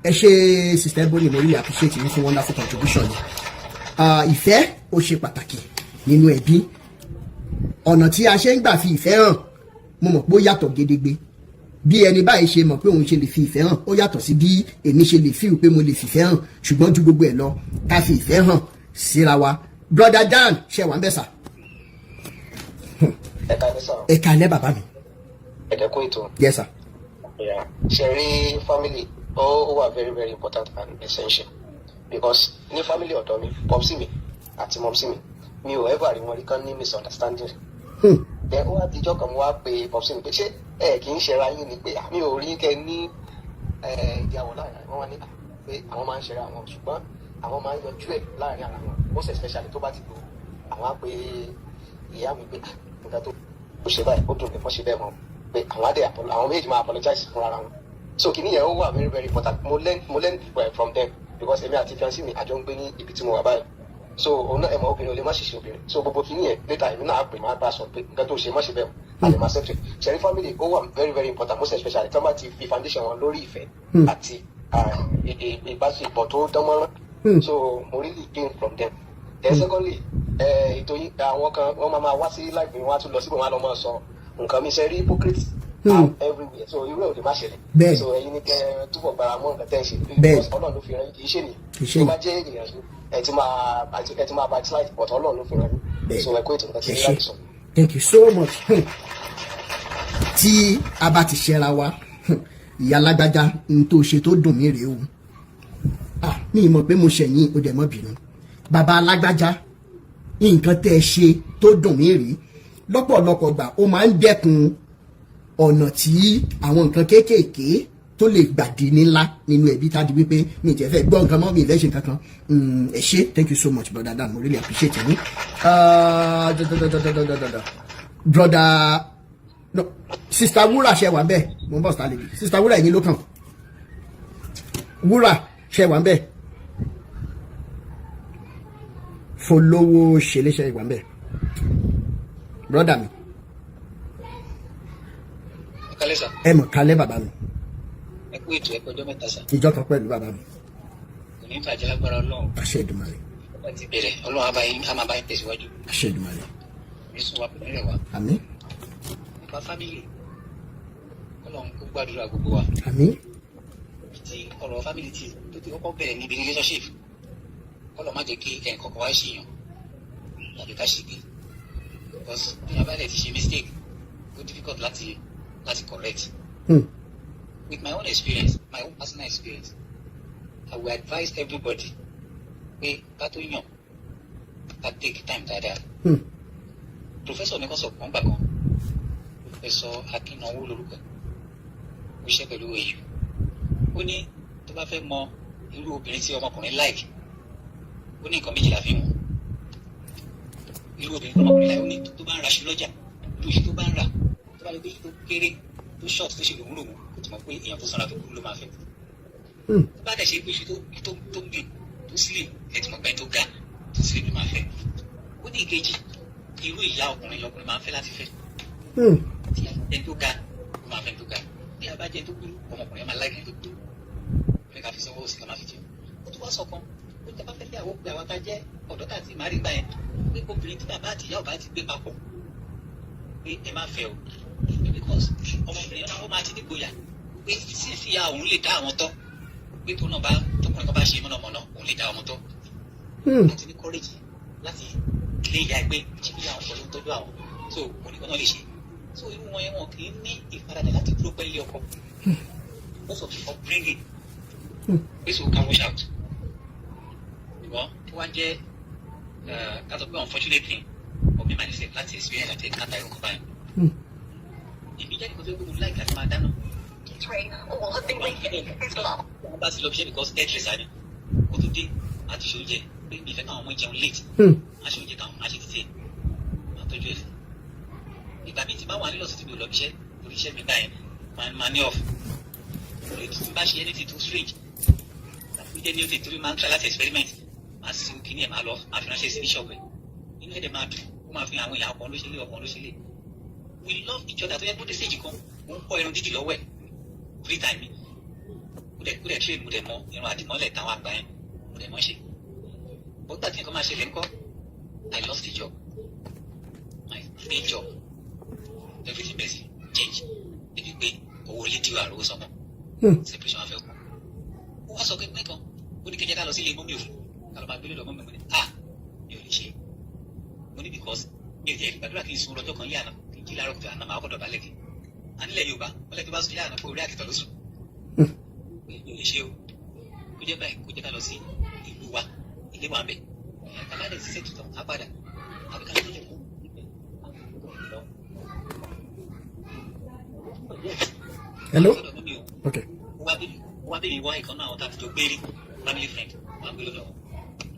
ẹ ṣe sister Ebony mo really appreciate you fún wonderful contribution ìfẹ́ ó ṣe pàtàkì nínú ẹbí ọ̀nà tí a ṣe ń gbà fi ìfẹ́ hàn mo mọ̀ pé ó yàtọ̀ gédégbé bí ẹni báyìí ṣe mọ̀ pé òun ṣe lè fi ìfẹ́ hàn ó yàtọ̀ sí bí èmi ṣe lè fíìl pé mo lè fìfẹ́ hàn ṣùgbọ́n ju gbogbo ẹ̀ lọ ká fi ìfẹ́ hàn síra wa brother Dan ṣe wà ń bẹ̀ sà. ẹ káalẹ́ bàbá mi. ẹ̀dẹ̀kùn ètò. yes sir. ṣe rí family ó wà very very important and essential because ní family ọ̀dọ́ mi pọ́psí mi àti mọ́psí mi ò ever rí wọn rí kán ní misunderstanding. then ó wá dijọ́ kan wá pé pọ́psí mi pé ṣé kì í ṣera yín ni pé mi ò rí kẹ́ ní ìyàwó láàrin wọn wá ní pé àwọn máa ń ṣera wọn ṣùgbọ́n àwọn máa ń yọjú ẹ̀ láàrin ara wọn most especially tó bá ti gbó àwọn á pé ìyá mi pé nǹkan tó ṣe báyìí ó dùn mí fọ́n ṣe bẹ́ẹ̀ mọ́ pé àwọn méjì máa apologize fún ara wọn so kìíní yẹn ó wà very very important mo learn from them because èmi àti fiancé mi àjọ ń gbé ní ibi tí mo wà báyìí so òun náà ẹ̀ mọ̀ obìnrin ò lè má ṣiṣẹ́ obìnrin so gbogbo kìíní yẹn later èmi náà pè máa bá a sọ pé nǹkan tó ṣe má ṣe bẹ́ẹ̀ mọ́ àlè máa accept it ṣẹ̀rí family ó wà very very important most especially tí wọ́n bá ti fi foundation wọn lórí ìfẹ́ àti ìbáṣepọ̀ tó dánmọ́rán so mo really gain from them then secondly ètò yìí àwọn kan wọ́n máa wá sí life mi wọ́n á tún lọ síbò wọ́n á lọ máa sọ nǹkan mi ṣe rí hypocrite everywhere so irú ẹ̀ ò lè má ṣẹlẹ̀ so ẹ̀yin ni kẹ́ túbọ̀ gbára mọ́ nǹkan tẹ́ ń ṣe because ọlọ́run ló fi rán yín kì í ṣe nìyí tó bá jẹ́ ènìyàn ẹ ti máa backslide but ọlọ́run ló fi rán yín so ẹ kó ètò nǹkan tí yín láti sọ. thank you so much. tí a bá ti ṣẹra wa ìyá lágbájá n tó ṣe tó dùn mí rèé o mi mọ̀ pé mo ṣẹ̀yìn o dẹ̀ mọ́ bínú bàbá alágbájá nǹkan tẹ́ ẹ ṣe tó dùn mí rèé lọ́pọ̀lọpọ̀ gbà ó máa ń dẹ́kun ọ̀nà tí àwọn nǹkan kéékèèké tó lè gbàdí ní ńlá nínú ẹbí tá a di wípé mi ìjẹ́ fẹ́ gbọ́ nǹkan mọ́ mi ìfẹ́ ṣe nǹkan kan ẹ ṣé thank you so much brother Dan mo really appreciate you brother no sister Wúrà ṣe wà ń bẹ̀ mo ń bọ̀ síta lèbi sister Wúrà ẹ̀yin ló kàn Wúrà ṣe wà ń bẹ̀ Folówó ṣẹlẹ́ṣẹ̀ wà ń bẹ̀ brother mi. ẹ mọ̀ kálẹ̀ bàbá mi. ẹ kú ètò ẹ̀kọ́ ọjọ́ mẹ́ta sá. ìjọ kan pẹ̀lú bàbá mi. kò ní bàjẹ́ lágbára ọlọ́run. àṣẹ Èdùmàrè. ọba ti bẹ̀rẹ̀ ọlọ́run á máa bá yín tẹ̀síwájú. àṣẹ Èdùmàrè. yéṣu wa kò ní rẹ̀ wá. àmín. nípa fámìlì ọlọ́run kó gbàdúrà gbogbo wa. àmín. ti ọ̀rọ̀ fámìlì tó ti kọ́kọ́ bẹ̀rẹ̀ níbi relationship ọlọ́run má jẹ́ kí ẹnìkọ̀ọ̀kan wá ṣèyàn tàbí ká ṣègbè because bí a bá lè ti ṣe mistake ó difficult láti correct. With my own experience, my own personal experience, I will advise everybody pé ká tó yàn ká take time dáadáa. Professor nìkan sọ pọ́n gbà kan Professor Akínnáwó lórúkọ ó ṣiṣẹ́ pẹ̀lú èyí. Ó ní tó bá fẹ́ mọ irú obìnrin tí ọmọkùnrin like ó ní nǹkan méjìlá fi mọ̀. Irú obìnrin tí ọmọkùnrin like ó ní tó bá ń raṣu lọ́jà irú iṣu tó bá ń rà tó bá lè gbé tó kéré tó short tó ṣe lòmúlòmú kò tí mọ̀ pé èèyàn tó sanra tó kúrú ló máa fẹ́. tó bá dẹ̀ ṣe pé tó gbìn tó sílè ẹ̀ tí mọ̀ pé tó ga tó sílè ló máa fẹ́. ó ní ìkejì irú ìyá ọkùnrin lọkùnrin máa ń fẹ́ láti fẹ́. tí a jẹ́ tó ga ló máa fẹ́ tó ga bí a bá jẹ́ tó kúrú ọmọkùnrin máa láìpẹ́ tó kúrú fẹ́ ká fi sọ́wọ́ òsì ká máa fi jẹun. ó tún wá sọ kan ó tẹ́ bá fẹ́ fẹ́ àwọn pé àwọn tá jẹ́ ọ̀dọ́ tá ti máa rí gbà yẹn pé obìnrin tí bàbá àti ìyá ọba ti gbé papọ̀ pé ẹ má fẹ́ o because ọmọbìnrin náà ó máa ti nígboyà pé sísí ya òun lè dá àwọn tọ́ pé tó náà bá tọkùnrin kan bá ṣe mọ̀nàmọ́ná òun lè dá àwọn tọ́ láti ní courage láti lé ìyá ẹgbẹ́ tí bí àwọn ọ̀pọ̀lọpọ̀ tọ́jú àwọn so òun nìkan náà lè ṣe so irú wọn yẹn wọn kì í ní ìfaradà láti dúró pẹ́ ilé ọkọ most of the upbringing this will come wash out ṣùgbọ́n tí wọ́n jẹ́ kátó pé unfortunate thing for me myself láti experience àti kátà irun kan báyìí èmi jẹ́ nìkan tó gbé mo láìka àti máa dáná wọ́n bá sí lọ bí iṣẹ́ because hairdresser ni kó tó dé àti ṣoúnjẹ pé mi fẹ́ káwọn ọmọ jẹun late máa ṣoúnjẹ káwọn máa ṣe títẹ̀ máa tọ́jú ẹ̀ fún ìgbà míì tí bá wà nílò sí ti mi ò lọ bí iṣẹ́ torí iṣẹ́ mi báyẹn máa ní off òye tuntun bá ṣe anything too strange tàbí jẹ́ ní oṣù torí máa ń try láti experiment máa sì ń kíní ẹ̀ máa lọ máa fi ránṣẹ́ sí bíṣọ̀pù ẹ̀ inú ẹ̀dẹ̀ máa dùn ó máa fi àwọn èèyàn ọkàn ló ṣe lé ọkàn ló ṣe lé we love each other tó yẹ kó dé stage kan mo ń kọ́ irun dídì lọ́wọ́ ẹ̀ free time mi kúdẹ̀ train mo dẹ̀ mọ irun àdìmọ́lẹ̀ táwọn àgbà yẹn mo dẹ̀ mọ́ ṣe bó gbà tí nǹkan máa ṣẹlẹ̀ ńkọ́ I lost the job my main job everything bẹ́ẹ̀ change ebi pé owó lé díwà rówó sọmọ separation afẹ́ kù ó wá sọ pé pé kan ó ní kẹjẹ ká lọ sí ilé mọ́mí òfin ká lọ máa gbé lọ́dọ̀ mọ́mí mi ní mi ò lè ṣe mo ní because mi ò jẹ́ ìgbàdúrà kí n sun lọ́jọ́ kan yí àná kí n jí láàárọ̀ kùtù àná máa kọ́ dọ̀bálẹ̀ kí a nílẹ̀ Yorùbá wọ́n lẹ́gbẹ́ bá sùn yá àná kó orí àkìtàn ló sùn mi ò lè ṣe o kó jẹ́ báyìí kó jẹ́ ká lọ sí ìlú wa ilé wa bẹ̀ kàlá dẹ̀ ṣiṣẹ́ tuntun á padà àbí ká lọ́jọ́ fún hello okay wá bí wá ìkan náà àwọn tàbí tó gbérí family friend wá gbé lọ́dọ̀ wọn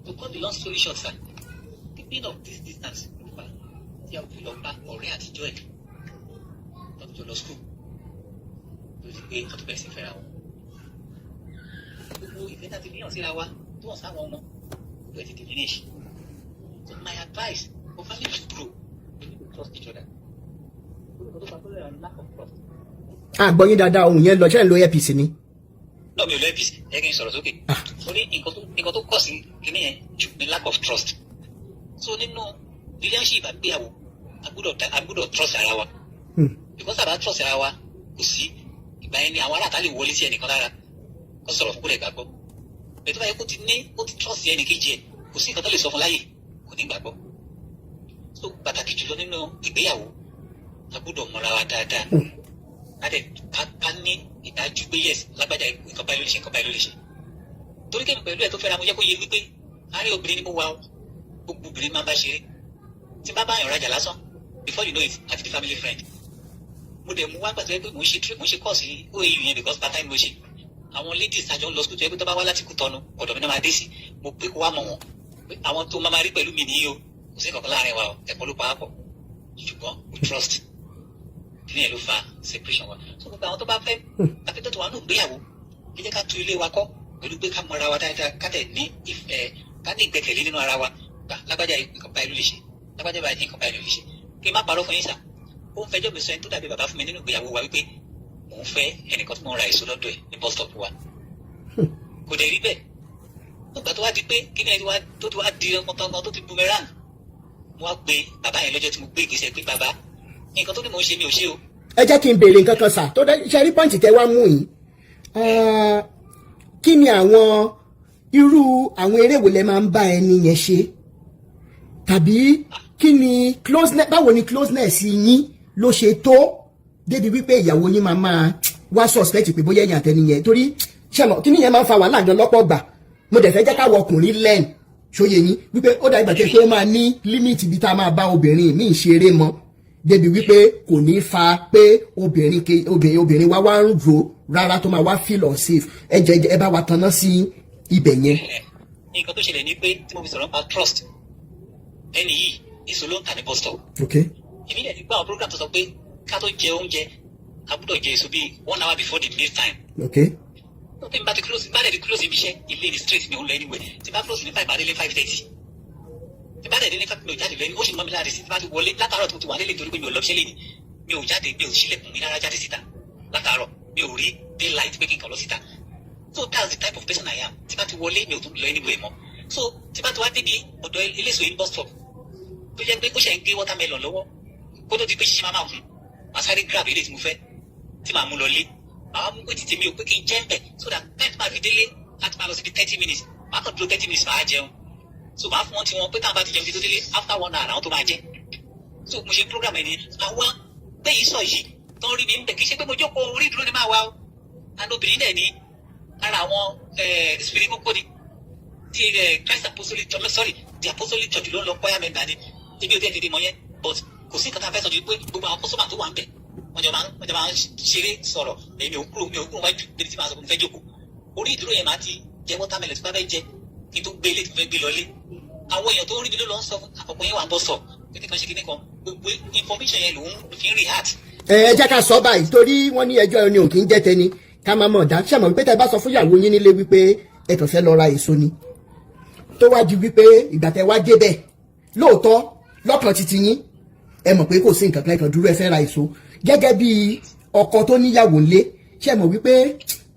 to cut the long story short sir the pain of this distance nípa tí a fi lọ bá ọ̀rẹ́ àtijọ́ ẹ̀ lọ́dún tó lọ school tó ti pé ọdún bẹ̀rẹ̀ sí fẹ́ra wọn gbogbo ìfẹ́ tàbí níyàn síra wa tó wọ́n sáwọn ọmọ ló ti diminish so my advice for family to grow we need to trust each other lack of trust. Àgbọ̀yìn dáadáa ohun yẹn lọ ṣẹ́ ń lo APC ni. náà mi ò lo APC ẹ kí n sọ̀rọ̀ sókè. mo ní nǹkan tó kọ̀ sí kíní yẹn jù ní lack of trust. so nínú relationship àgbéyàwó a gbọ́dọ̀ trust ara wa. because àbá trust ara wa kò sí ìgbà yẹn ni àwọn aráàlú lè wọlé sí ẹnìkan lára kó sọ̀rọ̀ fún kó lè gbàgbọ́. bẹ́ẹ̀ tó bá yẹ kó ti trust ẹnì kejì ẹ̀ kò sí nǹkan tó lè sọ fún láyè kò ní gbàgbọ́. so pàtàkì jùlọ nínú ìgbéyàwó a gbọ́dọ̀ mọ̀ra wa dáadáa. ká ní ìdájú pé yes lágbájá nǹkan báyìí ló lè ṣe nǹkan báyìí ló lè ṣe torí kẹ́mi pẹ̀lú ẹ̀ tó fẹ́ra mo jẹ́ kó yẹ wípé àárẹ̀ obìnrin ni mo wà ó gbogbo obìnrin máa ń bá ṣeré tí bá yàn rajà lásán before you know it àti the family friend mo dẹ̀ mú wá gbàtọ́ pé mo ń ṣe kọ́ọ̀sì OAU yẹn because part time mo ṣe àwọn ladies àjọ ń lọ school tó yẹ pé tó bá wá láti Kútọ́nù ọ̀dọ̀ mi náà máa dé sí mo pé kó wá mọ̀ wọn pé àwọn tó máa rí pẹ̀lú mi nìyí o kò sí nǹkan kan láàrin wa ẹ̀kọ́ ló pa á pọ̀ ṣùgbọ́n we trust ní ẹ̀ ló fa separation wa so gbogbo àwọn tó bá fẹ́ àfẹ́tọ́ tó wà ní ìgbéyàwó ẹ jẹ́ ká tún ilé wa kọ́ pẹ̀lú pé ká mọ ara wa dáadáa ká tẹ̀ ní ìfẹ́ ká ní ìgbẹ́kẹ̀lé nínú ara wa gbà lágbájá nǹkan báyìí ló lè ṣe lágbájá báyìí nǹkan báyìí ló lè ṣe kí n má parọ́ fún yín sà ó ń fẹjọ́ mi sọ ẹni tó dàbí bàbá fún mi nínú ìgbéyàwó wa wípé mò ń fẹ́ ẹnìkan tó mọ̀ ra èso lọ́dọ̀ ẹ̀ ní bus stop wa kò dẹ̀ rí bẹ́ẹ̀ nígbà tó wá di pé kí ni tó ti wá di ọmọ tó ti boomerang mo wá pe bàbá yẹn lọ́jọ́ tí mo gbé ìgbésẹ̀ pé bàbá nǹkan tó ní mò ń ṣe mi ò ṣe o. ẹ jẹ́ kí n béèrè nǹkan kan sà tó dé ṣe rí pọ́ǹtì tẹ́ wá mú yìí kí ni irú àwọn eré wo lẹ máa ń bá ẹni yẹn ṣe tàbí kí ni closeness báwo ni closeness yín ló ṣe tó débi wípé ìyàwó yín máa wá suspect pé bóyá ẹ̀yìn àtẹni yẹn torí ṣẹlọ kí ni yẹn máa ń fa wàhálà gan lọ́pọ̀ gbà mo dẹ̀ fẹ́ jẹ́ káwọ ọkùnrin learn ṣóye yín wípé ó dàbí bàtẹ́ pé ó máa ní límìtì bí tá a máa bá obìnrin míì ṣeré mọ́ débi wípé kò ní fa pé obìnrin wá ń ro rárá tó máa wá feel unsafe ẹ jẹ́ ẹ bá wa tanná sí ibẹ̀ yẹn. nǹkan tó ṣẹlẹ̀ ni pé tí mo fi sọ̀rọ̀ nípa trust ẹni yìí èso ló ń tà ní bus stop. èmi dẹ̀ ti gbọ́ àwọn program tó sọ pé ká tó jẹ oúnjẹ a gbọ́dọ̀ jẹ èso bíi 1 hour before the meal time. tí n bá ti close ibi iṣẹ́ ilé ní straight mi ò ń lọ anywhere tí n bá close ní 5 àdélé 5:30 tí n bá dẹ̀ délé 5 mi ò jáde lẹ́yìn ó sì mọ́ mi lára sí tí n bá ti wọlé látàárọ̀ tí mo ti wà nílé nítorí pé mi ò lọ iṣẹ́ lẹ́yìn mi ò jáde mi ò sílẹ̀kùn mi rárá jáde síta látàárọ̀ mi ò rí daylight pé kí n kàn lọ síta so that's the type of person I am tí n bá ti wọlé mi ò tún lọ anywhere mọ́ so tí n bá ti wá débi ọ̀dọ̀ eléso yìí bus stop tó jẹ́ pé ó ṣe ń gbé watermelon lọ́wọ́ kó tó di pé ṣíṣe máa hùn màá sáré grab ilé tí mo fẹ́ tí màá mú lọ lé àwọn mú pé títí mi ò pé kí n jẹ́ ń bẹ̀ so that time máa fi délé láti máa lọ síbi 30 minutes máa kàn dúró 30 minutes máa jẹun so máa fún wọn tí wọn pé táwọn bá ti jẹun ti tó délé after 1 hour àwọn tó máa jẹ so mo ṣe program ẹni àwọn bẹ́ẹ̀ sọ yìí tó ń rí mi ń bẹ̀ kì í ṣe pé mo jókòó orí ìdúró ni máa wá o and obìnrin dẹ̀ ní ara àwọn spirit kókó ni ti Christ apostolic church sorry the apostolic church ló ń lọ choir member ni ibi òde ẹ̀dẹ̀dẹ̀ mọ̀ yẹn but kò sí nǹkan tá a fẹ́ sọ ju pé gbogbo àwọn kọ́sọ́mà tó wà ń bẹ̀ wọ́n jọ máa ń ṣeré sọ̀rọ̀ èmi ò kúrò wájú débi tí màá sọ fún mi fẹ́ jókòó orí ìdúró yẹn máa ti jẹ watermelon tí bá fẹ́ jẹ kí n tó gbé ilé tí mo fẹ́ gbé lọlé àwọn èèyàn tó ń rí mi ló lọ ń sọ àpapọ̀ yẹn wà ń bọ̀ sọ kíní kan ṣe kíní kan gbogbo information yẹn lòún fi ń react. ẹ jẹ́ ká sọ báyìí torí wọ́n ní ẹjọ́ ẹni ò kì í jẹ́ tẹni ká máa mọ̀ dá ṣàmọ̀ wípé tẹ́ bá sọ fún ìyàwó yín nílé wípé ẹ kàn fẹ́ lọ ra èso ni tó wá di wípé ìgbà tẹ́ wá dé bẹ́ẹ̀ lóòótọ́ lọ́kàn titi yín ẹ mọ̀ pé kò sí nǹkan kan dúró ẹ fẹ́ ra èso gẹ́gẹ́ bí ọkọ tó níyàwó ńlé ṣe mọ̀ wípé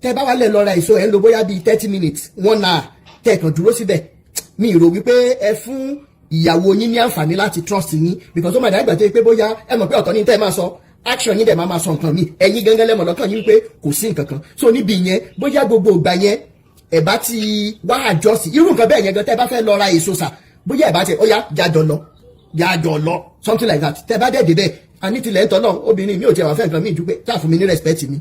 tẹ́ bá wá lẹ̀ lọ ra èso ẹ̀ ń lo bóyá bíi 30 minutes 1 hour tẹ́ kàn dúró síbẹ̀ mi rò wípé ẹ fún ìyàwó yín ní àǹfààní láti trust yín because ó máa dàgbà tó yẹ pé bóyá ẹ mọ̀ pé ọ̀tọ̀ ní tẹ́ máa sọ action yín dẹ̀ máa sọ nǹkan mi ẹ̀yin gangan lẹ́mọ̀ lọ́kàn yín wípé kò sí nǹkan kan so níbi yẹn bóyá gbogbo ìgbà yẹn ẹ̀ bá ti wá àjọsí irú nǹkan bẹ́ẹ̀ yẹn gan tẹ́ bá fẹ́ lọ ra èso sà bóyá ẹ̀ bá ti ó yá jájọ lọ something like that tẹ́ bá dẹ̀ débẹ̀ àní tilẹ̀ ń tọ́lọ́ obìnrin mi ò tiẹ̀ wá fẹ́ nǹkan mi ju pé kí àfún mi ní respect mi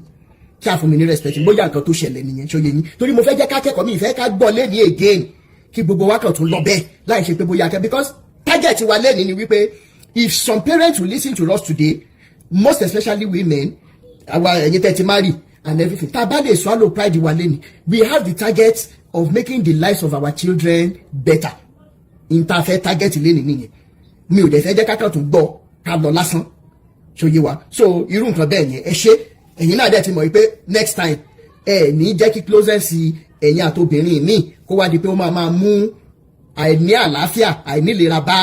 kí àfún mi ní respect mi bóyá nǹkan tó ṣẹlẹ̀ nìyẹn ṣó yẹ yín torí mo fẹ́ jẹ́ ká kẹ́kọ̀ọ́ mi ìfẹ́ ká gbọ́ lẹ́ni again kí gbogbo wa kàn tún lọ bẹ́ẹ̀ láì ṣe pé bóyá kẹ́ because target wa lẹ́ni ni wípé if some parents will listen to us today most especially women àwa ẹ̀yin tẹ́ ti marry and everything tá a bá lè swallow pride wa lẹ́ni we have the target of making the lives of our children better interfere target lẹ́ni nìyẹn mi ò dẹ̀ fẹ́ jẹ́ ká kàn tún gbọ́ ká lọ lásán ṣòye wa so irú nǹkan bẹ́ẹ̀ yẹn ẹ ṣe ẹ̀yin náà dẹ̀ ti mọ̀ wípé next time ẹ ní jẹ́ kí closeness ẹ̀yin àtobìnrin míì kó wá di pé ó máa mú àìní àlàáfíà àìnílera bá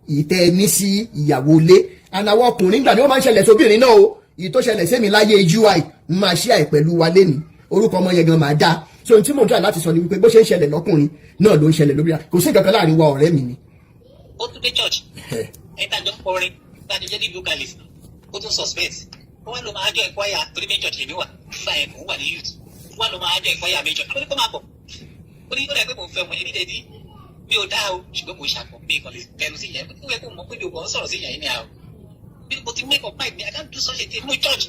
ìtẹ́ ní sí ìyàwó ilé anáwọ̀ ọkùnrin gbà ní ó máa ń ṣẹlẹ̀ sóbìnrin náà o èyí tó ṣẹlẹ̀ sẹ́mi láyé UI máa ṣí àì pẹ̀lú wa lẹ́nu orúkọ ọmọ yẹn gan máa dá so ohun tí mò ń try láti sọ ni wípé bó ṣe ń ṣẹlẹ̀ lọ́kùnrin náà ló ń ṣẹlẹ̀ lóbìnrin kò sí nǹkan kan láàrin wa ọ̀rẹ́ mi ni. ó tún dé church ẹ̀ta jọ kọrin láti jẹ́ ní vocalist ó tún suspect wọ́n ló máa jọ ẹ̀kọ́yà torí main church lèmi wà nígbà yẹn mò ń wà ní youth wọ́n ló máa jọ ẹ̀kọ́yà main church lórí kó máa bọ̀ ó ní ó dẹ̀ pé mò ń fẹ́ wọn èmi dẹ̀ ní mi ò dá o ṣùgbọ́n mo ṣàkóso mi kàn lè kẹnu sí ìyẹn ó yẹ kó mọ̀ pé mi ò kàn ń sọ̀rọ̀ sí ìyẹn ní àwọn bí mo ti make up mind mi I can't do such a thing no church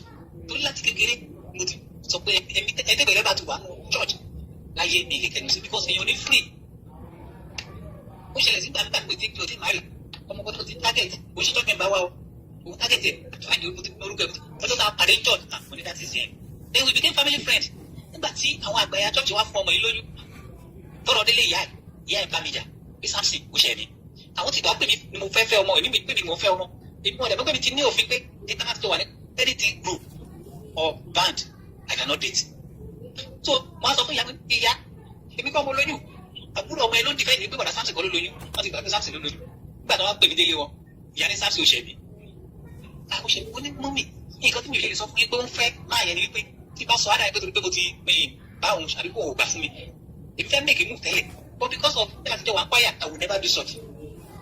torí láti kékeré mo ti sọ pé ẹ̀ẹ́dẹ́gbẹ̀rẹ́ bá ti wà ní church láyé mi lè kẹnu sí because èèyàn ní free ó ṣẹlẹ̀ sí gbàgbà pé tí o ti máa rí ọmọ kan tó ti target òṣìṣẹ́ mẹ́mbà wa o òun target ẹ̀ àjọ orúkọ ẹ̀ ọjọ́ ta pàdé church àpò ní láti sí ẹ̀ then we became family friends nígbà tí àwọn àgbàyà church wa fún ọmọ yìí lóyún tọrọ délé ìyá ẹ̀ bá mi jà bí Samson ó ṣẹ̀ mi àwọn ti gbà pé mi ni mo fẹ́ ọmọ èmi pé mi mo fẹ́ ọmọ èmi wọn dẹ̀ pé mi ti ní òfin pé internet tó wà ní anything group or band I cannot date so wọ́n á sọ fún ìyá èmi kọ́ mo lóyún àbúrò ọmọ ẹ ló ń dìfẹ́ ìdí pé bàdà Samson kọ́ ló lóyún wọ́n ti gbà pé Samson ló lóyún nígbà tó wọ́n pè mí délé wọn ìyá ní Samson ò ṣẹ̀ mí àwọn ṣẹ̀ ó ní mọ́mì nǹkan tí mi lè sọ fún yín pé ó ń fẹ́ máa yẹn ni wípé tí bá sọ ádàá pé torí pé mo ti bá òun àbí kò gbà fún mi èmi fẹ́ make a move tẹ́lẹ̀ but because of ẹ̀ láti jẹ́ wà quiet I will never do such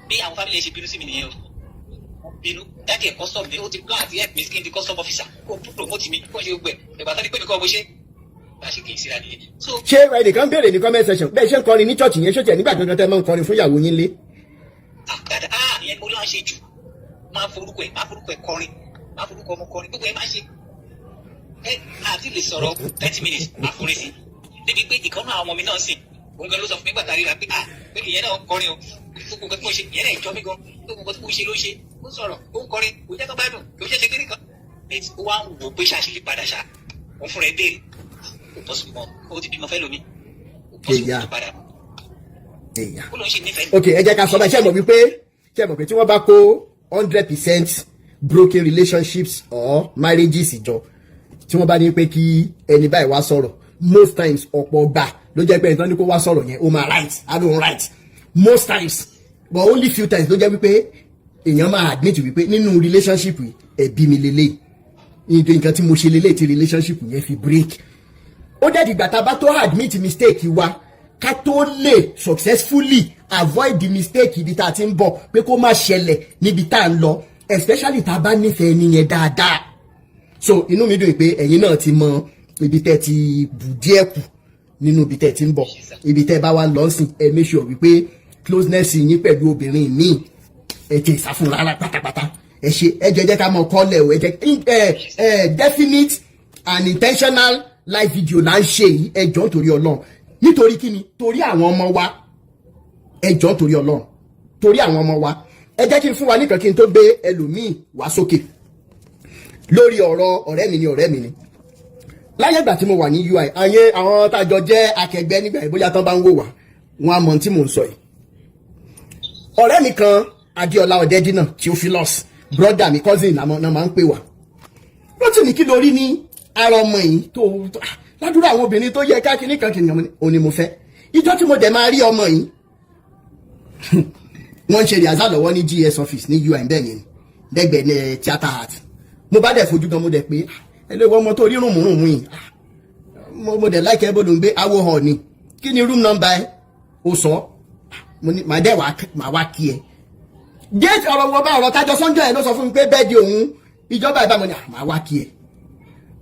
bí àwọn family ẹ̀ ṣe bínú sí mi nìyẹn o bínú dáàdi ẹ̀ custom mi ó ti plan àti help me skin the custom officer kó promote mi kó ṣe gbẹ ẹ̀bà tó ní pé mi kọ́ mo ṣe ṣé ẹnìkan béèrè ní comment section bẹ́ẹ̀ ṣe ń kọrin ní church yẹn ṣó tiẹ̀ nígbà kankan tẹ́ máa ń kọrin fún ìyàwó yín lé. àgbàdo ìyẹn mo lọ́ọ́ ṣe jù máa forúkọ ẹ̀ kọrin máa forúkọ ọmọ kọrin gbogbo ẹ̀ máa ṣe ẹ àti lè sọ̀rọ̀ 30 minutes máa forí sí débi pé ìkan náà àwọn ọmọ mi náà sìn òun gan ló sọ fún mi gbàtà ríra pé pé ìyẹn náà kọrin o gbogbo nǹkan tí mo ṣe ìyẹn náà ìjọ mi gan gbogbo nǹkan tí mo ṣe ló ṣe ó sọ̀rọ̀ ó ń kọrin kò jẹ́ kó bá dùn kò ṣe kéré kan ó wá ń wò pé ṣàṣìlè padà ṣá òun fúnra ẹ béèrè ó ti bímọ fẹ́ lómi ok ẹ jẹ́ ká sọ bá ṣe mọ̀ wípé tí wọ́n bá kó 100% broken relationships or marriages ìjọ tí wọ́n bá ní pé kí ẹni báyìí wá sọ̀rọ̀ most times ọ̀pọ̀ gbà ló jẹ́ pé ẹni tó ní kó wá sọ̀rọ̀ yẹn ó máa right I don't right most times but only few times ló jẹ́ wípé èèyàn máa admit wípé nínú relationship ẹ̀bí mi lélẹ̀ nǹkan tí mo ṣe lélẹ̀ tí relationship yẹn fi break ó dẹ̀ dìgbà tá a bá tó admit mistake wa ká tó lè successfully avoid the mistake ibi tá a ti ń bọ̀ pé kó má ṣẹlẹ̀ níbi tá a ń lọ especially tá a bá nífẹ̀ẹ́ ẹni yẹn dáadáa so inú mi dùn pé ẹ̀yin náà ti mọ ibi tẹ́ ti bù díẹ̀ kù nínú ibi tẹ́ ti ń bọ̀ ibi tẹ́ bá wá lọ sìn ẹ make sure wípé closeness yín pẹ̀lú obìnrin míì ẹ ti ìsàfún rárá pátápátá ẹ ṣe ẹ jẹ́ ká mọ̀ kọ́lẹ̀ o ẹ jẹ́ definite and intentional live video là ń ṣe yìí ẹ jọ̀ọ́ nítorí Ọlọ́run nítorí kíni torí àwọn ọmọ wa ẹ jọ̀ọ́ nítorí Ọlọ́run torí àwọn ọmọ wa ẹ jẹ́ kí n fún wa nìkan kí n tó gbé ẹlòmíì wá sókè lórí ọ̀rẹ́ mi ni láyé ìgbà tí mo wà ní UI àwọn tájọ jẹ́ akẹgbẹ́ nígbà yìí bóyá tán bá ń wò wá wọn á mọ tí mò ń sọ yìí ọ̀rẹ́ mi kan Adéọlá Ọ̀dẹ́dínà Theophilus brother mi cousin náà máa ń pè wá ROTIMI kí lórí ní ara ọmọ yìí tó ládùúrà àwọn obìnrin tó yẹ káàkiri kan kìnìún òní mo fẹ́ ìjọ tí mo dẹ̀ máa rí ọmọ yìí wọ́n ń ṣe rìazá lọ́wọ́ ní GS office ní UI bẹ́ẹ̀ yẹn lẹ́gbẹ̀ẹ́ theatre art mo bá dẹ̀ fojú gan mo dẹ̀ pé ẹlẹ́wọ̀n ọmọ tó rí rùmùrùmù yìí mo dẹ̀ láìkẹ́ bó ló ń gbé awo hall ni kí ni room number ẹ o sọ mo ní màá dẹ̀ wá kí ẹ gate ọ̀rọ̀ wọn bá ọ̀rọ̀ tájọ sọ́njọ́ ẹ̀ ló sọ fún mi pé bẹ́ẹ̀ di òun ìjọba ìbámu ni màá wá kí ẹ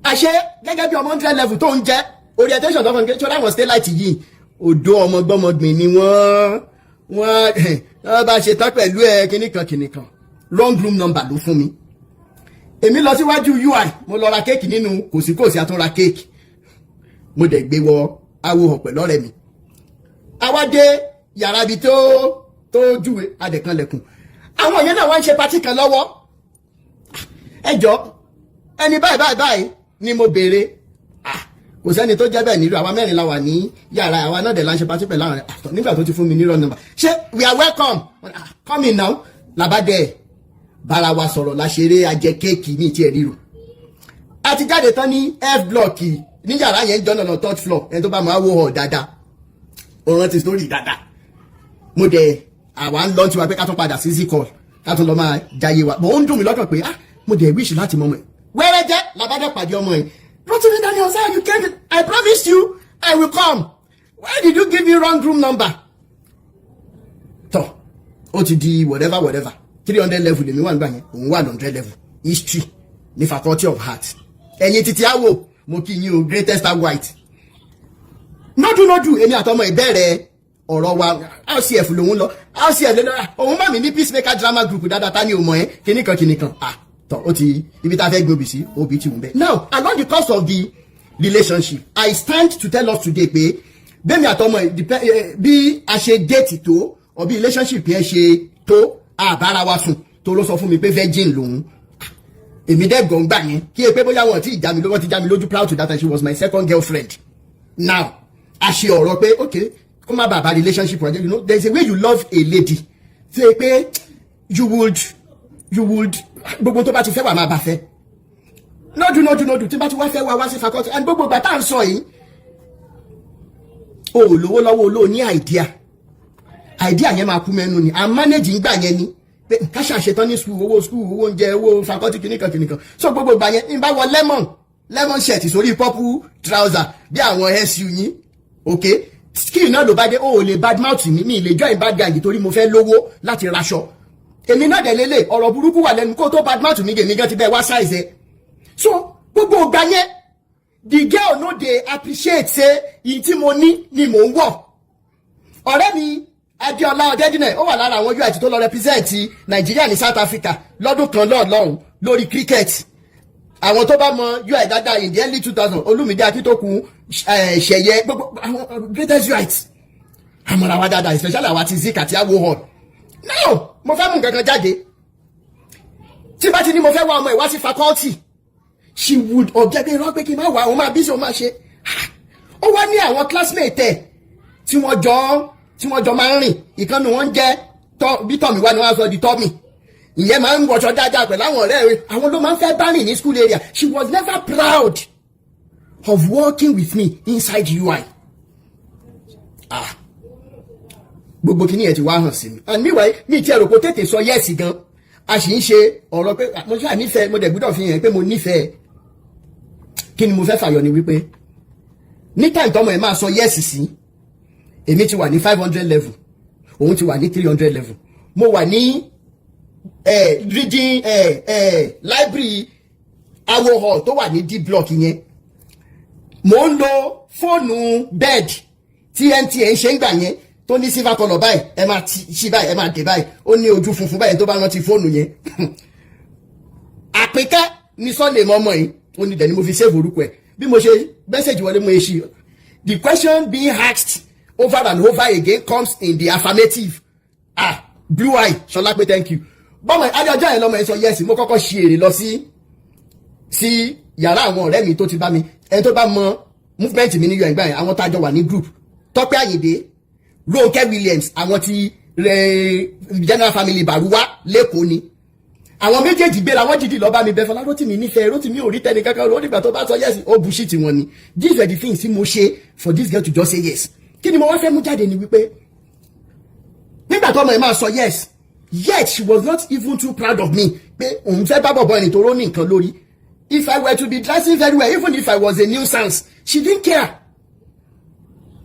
àṣẹ gẹ́gẹ́ bí ọmọ 100 level tó ń jẹ́ orientation tó fún mi tí wọ́n láwọn stay light yìí odò ọmọ gbọ́mọgbìn ni wọ́n bá ṣe tán pẹ̀lú ẹ kìnnìkan wrong room number ló fún mi èmi lọ síwájú UI mo lọ ra kéèkì nínú kòsíkòsí àtúnra kéèkì mo dẹ̀ gbé wọ awo pẹ̀lú ọ̀rẹ́ mi àwa dé yàrá ibi tó júwe adẹ̀kanlẹ̀kùn àwọn yẹn náà wá ń ṣe patí kan lọ́wọ́ ẹjọ́ ẹni báyìí ni mo béèrè kò sẹ́ni tó jẹ́ bẹ́ẹ̀ nílùú àwa mẹ́rin la wà ní yàrá àwa náà dẹ̀ la ń ṣe patí pẹ̀lú àwọn nígbà tó ti fún mi ní wrong number ṣé we are welcome come in now làbádẹ́ bára wa sọ̀rọ̀ la ṣeré ajẹ kéèkì ní ìtì ẹ̀ríro a ti jáde tán ní F block ní yàrá yẹn jọ́nà lọ third floor ẹni tó bá máa wò hàn dáadáa òun ti story dáadáa mo dẹ̀ àwa ń lọ tí wa pé ká tún padà sí zcall ká tún lọ máa jayé wa bọ̀ ó ń dùn mí lọ́kàn pé mo dẹ̀ wish láti mọ ọmọ ẹ̀ wẹ́rẹ́ jẹ́ làbádẹ́ pàdé ọmọ ẹ̀ ROTIMI Daniel sir you came I promised you I will come why did you give me wrong room number tọ́ ó ti di whatever 300 level lèmi wà nígbà yẹn òun wà 100 level history ní faculty of art ẹ̀yin títí àwò mo kí yín o greatest white nọ́dúnọ́dún èmi àtọmọ ìbẹ̀rẹ̀ ọ̀rọ̀ wa RCF lòun lọ RCF lọ́la òun bá mi ní peacemaker drama group dáadáa ta ni o mọ̀ ẹ́ kìnnìkan tọ́ ó ti ibi tá a fẹ́ gbé obì sí obì tí òun bẹ́ẹ̀. Now along the course of the relationship I stand to tell us today pé bẹ́ẹ̀ni àtọmọ bí a ṣe date tó or bí relationship yẹn ṣe tó àbára wa sùn tó ló sọ fún mi pé virgin lòun èmi dẹ́ gbọ̀ngbà yẹn kí ẹ pé bóyá wọn ti já mi lójú proud to that and she was my second girlfriend. Now a ṣe ọ̀rọ̀ pé okay kó má bàbá relationship project you know there is a way you love a lady ṣe pé you would gbogbo tó bá ti fẹ́ wà máa bá fẹ́ nọ́dún tí bá ti wá fẹ́ wá sí faculty and gbogbo ìgbà tá à ń sọ yìí o lówó lọ́wọ́ olóò ní idea yẹn máa kú mẹ́nu ni à ń manage ńgbà yẹn ni pé ká ṣàṣetán ní school owó oúnjẹ owó faculty kìnnìkan so gbogbo ìgbà yẹn ń bá wọ lemon shirt sórí purple trouser bí àwọn SU yín ok skill náà ló bá dé o ò lè bad mouth mi lè join bad guy torí mo fẹ́ lówó láti raṣọ èmi náà dẹ̀ lélẹ̀ ọ̀rọ̀ burúkú wà lẹ́nu kó tó bad mouth mi gèmí gan ti bẹ́ẹ̀ wá size ẹ̀ so gbogbo ìgbà yẹn the girl no dey appreciate say ìyí tí mo ní ni mò ń wọ̀ ọ̀rẹ́ mi Adéọlá Ọ̀dẹ́dínà ó wà lára àwọn UI tó lọ represent Nàìjíríà ní South Africa lọ́dún kan lọ́ọ̀lọ́hún lórí cricket àwọn tó bá mọ UI dáadáa in the early 2000 Olúmídé Akíntòkun ṣẹ̀yẹ gbogbo àwọn greatest UIs àmọ́ra wa dáadáa especially àwa ti zik àti awo hall now mo fẹ́ mú nǹkan kan jáde tí bá ti ní mo fẹ́ wá ọmọ ìwá sí faculty she would object pé irọ́ pé kí n má wá òun máa bí sí òun máa ṣe ó wá ní àwọn classmate ẹ̀ tí wọ́n jọ máa ń rìn ìkànnì wọn jẹ́ bí tọ́mì wá ni wọ́n á sọ di tọ́mì ìyẹn máa ń wọṣọ dáadáa pẹ̀lú àwọn ọ̀rẹ́ rẹ̀ àwọn ló máa ń fẹ́ bá rìn ní school area she was never proud of working with me inside UI gbogbo kìíní ẹ̀ ti wá hàn sí mi and meanwhile mi ti ẹ̀rọ kó tètè sọ yẹ́ẹ̀sì gan a sì ń ṣe ọ̀rọ̀ pé mo ṣáà nífẹ̀ẹ́ mo dẹ̀ gbọ́dọ̀ fi hàn pé mo nífẹ̀ẹ́ kí ni mo fẹ́ fàyọ ni wípé ní time tọ́mọ ẹ̀ máa sọ yẹ́ẹ̀sì sí èmi ti wà ní 500 level òun ti wà ní 300 level mo wà ní reading library awo hall tó wà ní D block yẹn mò ń lo fóònù bed tí MTN ṣe ń gbà yẹn tó ní silver colour báyìí ẹ máa ṣí báyìí ẹ máa dé báyìí ó ní ojú funfun báyìí tó bá rántí fóònù yẹn àpínkẹ́ ní sọ́ọ̀lẹ̀ mọ́mọ́ yìí ó ní dẹ̀ni mo fi save orúkọ ẹ̀ bí mo ṣe mẹ́sẹ̀jì wọlé mo ṣe the question being asked over and over again comes in the affirmative. Blue eye Ṣọlá pé thank you bọ́mọ̀ adéọjọ́ yẹn lọ́mọ ẹ sọ yes mo kọ́kọ́ ṣe èrè lọ sí yàrá àwọn ọ̀rẹ́ mi tó ti bá mi ẹni tó bá mọ movement mi ní yọ ìgbà yẹn àwọn tájọ wà ní group Tọ́pẹ́ Àyìndé Ronke Williams àwọn ti general family Bàrúwá lẹ́kọ̀ọ́ ni àwọn méjèèjì gbéra wọ́n dìdí lọ́ọ́ bá mi bẹ́fọ́ Rótìmí nífẹ̀ẹ́ Rótìmí ò rí tẹ́ni kankan lórí ìgbà tó bá sọ yes ó bu shit wọn ni these were the things tí mo ṣe for this girl to just say yes kí ni mo wá fẹ́ mú jáde ni wípé nígbà tó ọmọ ẹ̀ máa sọ yes yet she was not even too proud of me pé òun fẹ́ bá bọ̀bọ̀ ẹni tó rọ́ ní nǹkan lórí if I were to be dressing very well even if I was a nuisance she didn't care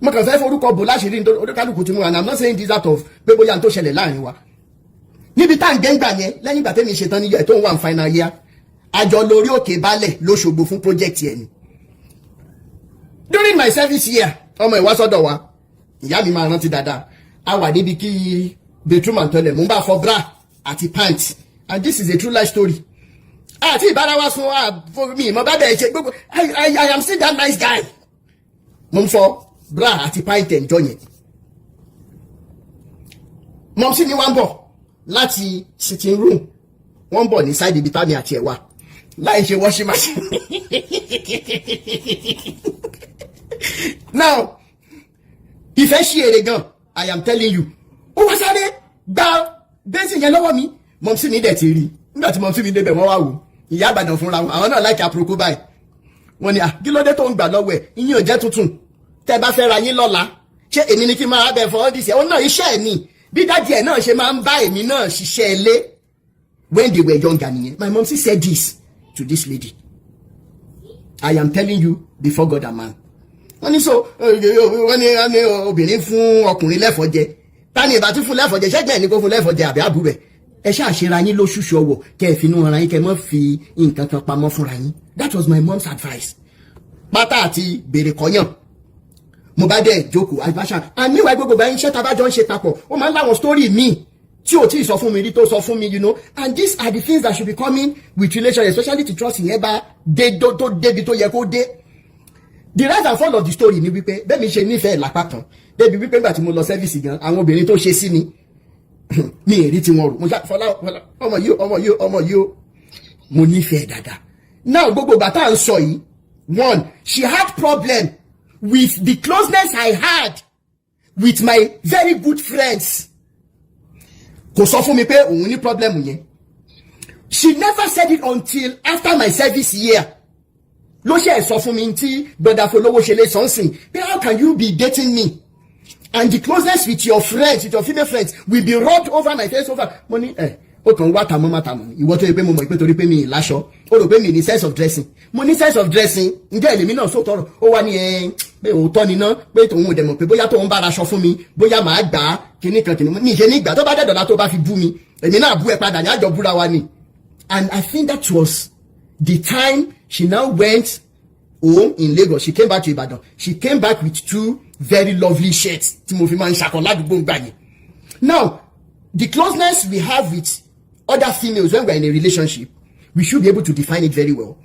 mo kàn fẹ́ forúkọ bò láṣìírí nítorí oníkálukú ti mú and I'm not saying this out of pé bóyá n tó ṣẹlẹ̀ láàrin wa níbi tá à ń gẹ́ngbà yẹn lẹ́yìn ìgbà tẹ́mi ṣetán níyọ̀ ẹ̀ tó ń wà ní final year àjọ lórí òkè balẹ̀ lóṣogbo fún project yẹn ni during my service year ọmọ ìwá sọ́dọ̀ wa ìyá mi máa rántí dáadáa a wà níbi kí bedroom and toilet mo ń bá fọ bra àti pant and this is a true life story àti ìbára wa sun mi ìmọ̀ bá bẹ̀rẹ̀ ṣe gbogbo I am still that nice guy mo ń fọ bra àti pant ẹ̀njọ́ yẹn mọ̀ sí ni wọ́n ń bọ̀ láti sitting room wọ́n ń bọ̀ ní side ibi tàmí àti ẹ̀wà láì ṣe washing machine now ìfẹ́ ṣí èrè gan I am telling you ó wá sáré gba bẹ́sìn yẹn lọ́wọ́ mi mọ̀mísí mi dẹ̀ ti rí nígbà tí mọ̀mísí mi débẹ̀ wọ́n wá wò ìyá àbàdàn fúnra wọn àwọn náà láìka àpòròkó báyìí wọ́n ní kí ló dé tó ń gbà lọ́wọ́ ẹ̀ ìyín ò jẹ́ tuntun tẹ́ bá fẹ́ ra yín lọ́la ṣé èmi ni kí n máa bẹ̀ fọ́ ọ́dìsì ẹ̀ ó náà iṣẹ́ ẹ̀ ni bí dájú ẹ̀ náà ṣe máa ń bá èmi náà ṣiṣẹ́ ilé when they were younger nìyẹn my mom said this to this lady I am telling you before God and man wọ́n ní so wọ́n ní obìnrin fún ọkùnrin lẹ́fọ̀ọ́ jẹ tani ìbá tún fún lẹ́fọ̀ọ́ jẹ ṣẹ́gbẹ́ ní kó fún lẹ́fọ̀ọ́ jẹ àbí àbúrò ẹ ṣáà ṣera yín lóṣooṣù ọwọ́ kẹ́ ẹ finú ara yín kẹ́ ẹ mọ́ fi nǹkan kan pamọ́ fúnra yín that was my mom's advice pátá àti bèrè kọ́yàn mo bá dẹ̀ jókòó àbáṣà àníwá gbogbo bá ń ṣe tabájọ́ ń ṣe papọ̀ ó máa ń láwọn story míì tí ò tí ì sọ fún mi rí tó sọ fún mi you know and these are the things that should be coming with relationship especially to trust yẹn bá dé tó débi tó yẹ kó dé the rise and fall of the story ni wípé bẹ́ẹ̀ mi ṣe nífẹ̀ẹ́ lápá kan débi wípé nígbà tí mo lọ sẹ́fíìsì gan àwọn obìnrin tó ṣe sí ni mi èrí tí wọ́n rò mo fọlá ọmọ yìí ó mo nífẹ̀ẹ́ dáadáa now gbogbo ìgbà tá à ń sọ yìí one she had problem with the closeness I had with my very good friends kò sọ fún mi pé òun ní problem yẹn she never said it until after my service year ló ṣe sọ fún mi tí brother Folówó ṣe lè sọ́nsìn pé how can you be dating me and the closeness with your friends with your female friends will be rubbed over my face over mo ní ó kàn wá tàmọ́ má tàmọ́ ìwọ tó yẹ pé mo mọ̀ pé torí pé mi ì láṣọ ó rò pé mi ní sense of dressing mo ní sense of dressing ǹjẹ́ èlèmi náà sóòtọ́ rọ̀ ó wá ní pé òótọ́ ni ná pé tòun ò dẹ̀ mọ̀ pé bóyá tóun bá raṣọ fún mi bóyá màá gbà á kíní kan kíní ní ìṣe ní ìgbà tó bá dẹ̀dọ̀lá tó bá fi bú mi èmi náà bú ẹ padà ní àjọ búra wa ni and I think that was the time she now went home in Lagos she came back to Ibadan she came back with 2 very lovely shirts tí mo fi máa ń ṣàkọ ládùúgbò gbà yẹn now the closeness we have with other females when we are in a relationship we should be able to define it very well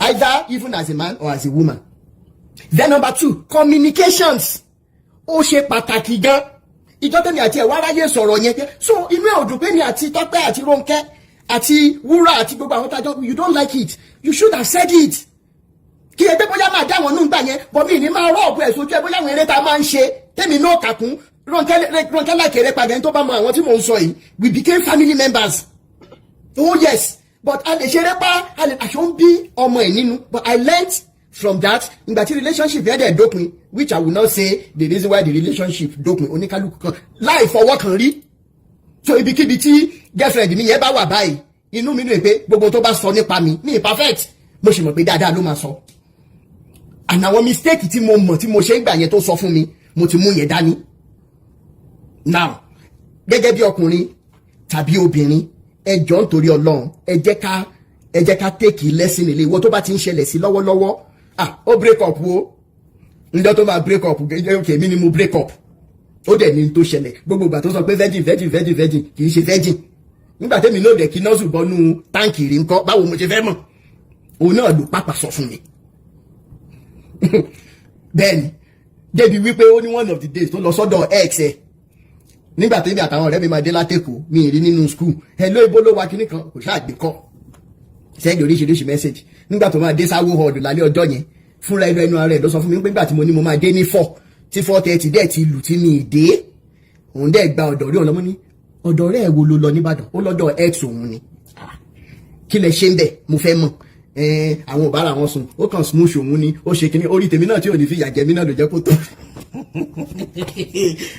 either even as a man or as a woman then number 2 communications ó ṣe pàtàkì gan ìjọ tẹ́mi àti ẹ̀wá aráyé sọ̀rọ̀ yẹn pé so inú ẹ̀ ò dùn pé mi àti Tọ́pẹ́ àti Rónkẹ́ àti Wúrà àti gbogbo àwọn tájọ́ you don't like it you should have said it kí ẹgbẹ́ bóyá máa dá wọn nù gbà yẹn bọ́ mi ní máa rọ́ọ̀bù ẹ̀ sójú ẹ bóyá àwọn eré tá a máa ń ṣe tẹ́mi náà kàkún Rónkẹ́ lákèrè padà ẹni tó bá mọ àwọn tí mò ń sọ yìí we became family members oh yes but a lè ṣeré pa a lè àṣọ ń bí ọmọ ẹ̀ nínú but I learnt from that ìgbà tí relationship yẹn dẹ̀ dópin which I will not say the reason why the relationship dópin oníkálukú kan láì fọwọ́ kan rí so ibikíbi tí girlfriend mi yẹn bá wà báyìí inú mi nù pé gbogbo tó bá sọ nípa mi ní perfect mo sì mọ̀ pé dáadáa ló máa sọ and àwọn mistake tí mo mọ̀ tí mo ṣe ń gbà yẹn tó sọ fún mi mo ti mú yẹn dání now gẹ́gẹ́ bí ọkùnrin tàbí obìnrin ẹ jọ̀ọ́ nítorí Ọlọ́run ẹ jẹ́ ká take lesson ilé ìwọ tó bá ti ń ṣẹlẹ̀ sí lọ́wọ́lọ́wọ́ ó break up wo ǹjọ́ tó máa break up okay mi ni mo break up ó dẹ̀ ní tó ṣẹlẹ̀ gbogbo ìgbà tó sọ pé virgin kì í ṣe virgin nígbà tẹ́mi náà dẹ̀ kí nọ́ọ̀sù bọ́nú táǹkì rí ńkọ́ báwo mo ṣe fẹ́ mọ̀ òun náà ló pápá sọ fún mi bẹ́ẹ̀ni débi wípé ó ní one of the days tó lọ sọ́dọ̀ ex ẹ̀ nígbà tẹ́mi àtàwọn ọ̀rẹ́ mi máa dé látẹ̀kọ̀ mi ì rí nínú school ẹ̀ ló ibo ló wa kíní kan kò ṣáà gbé kọ́ sẹ́ndì oríṣiríṣi mẹ́sẹ̀gì nígbà tó máa dé sáwó hall lálẹ́ ọjọ́ yẹn fúnra ẹnu ara ẹ̀ ló sọ fún mi pé nígbà tí mo ní mo máa dé ní 4 tí 4:30 dẹ̀ ti lù tí mi ì dé òun dẹ̀ gba ọ̀dọ̀ rí ọlọ́mọ ní ọ̀dọ̀ rẹ̀ wo ló lọ nìbàdàn ó lọ́dọ̀ ex òun ni kí lẹ ṣe ń bẹ̀ mo fẹ́ mọ̀ àwọn òbára wọn sùn ó kàn smooth òun ni ó ṣe kíní orí tèmi náà tí ò ní fi yà jẹ mí náà ló jẹ́ kó tó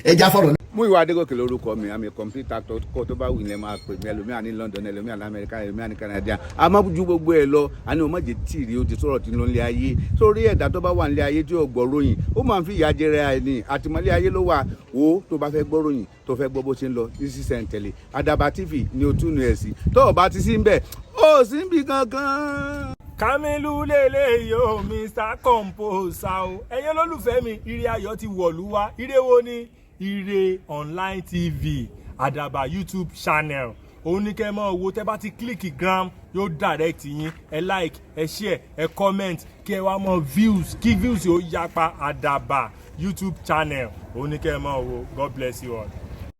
ẹja fọ̀rọ̀. Múyìwá Adégòkè lórúkọ mi àmì kọ̀mpútà kọ́ tó bá wù ní máa pè mí ẹlòmíà ní London ẹlòmíà ní Amẹ́ríkà ẹlòmíà ní Canada àmọ́ ju gbogbo ẹ̀ lọ àní o má jẹ́ tìrì o ti sọ̀rọ̀ tí ń lọ nílé ayé sórí ẹ̀dá tó bá wà nílé ayé tí ò gbọ́ ròyìn ó máa ń fi ìyà jẹrẹ àìní àtìmọ́lé ayé ló wà wo tó bá fẹ́ gbọ́ ròyìn tó fẹ́ gbọ́ bó ṣe ń lọ ní sísẹ̀ntẹ̀lé Àdàbà TV ni o tún nu ẹ̀ sí tó o bá ti sí ń bẹ̀ ó sì ń bì kankan. Kamilu lele yo Mr. Composer o ẹ̀yin olólùfẹ́ mi ire ayọ̀ ti wọ̀lú wá ire wo ni ire online tv Àdàbà YouTube channel òun ní kẹ́ mọ́ owó tẹ́ bá ti kílìkì gram yóò direct yín ẹ like ẹ share ẹ comment kí ẹ wá mọ views kí views yóò yapa Àdàbà YouTube channel òun ní kẹ́ mọ́ owó God bless you all.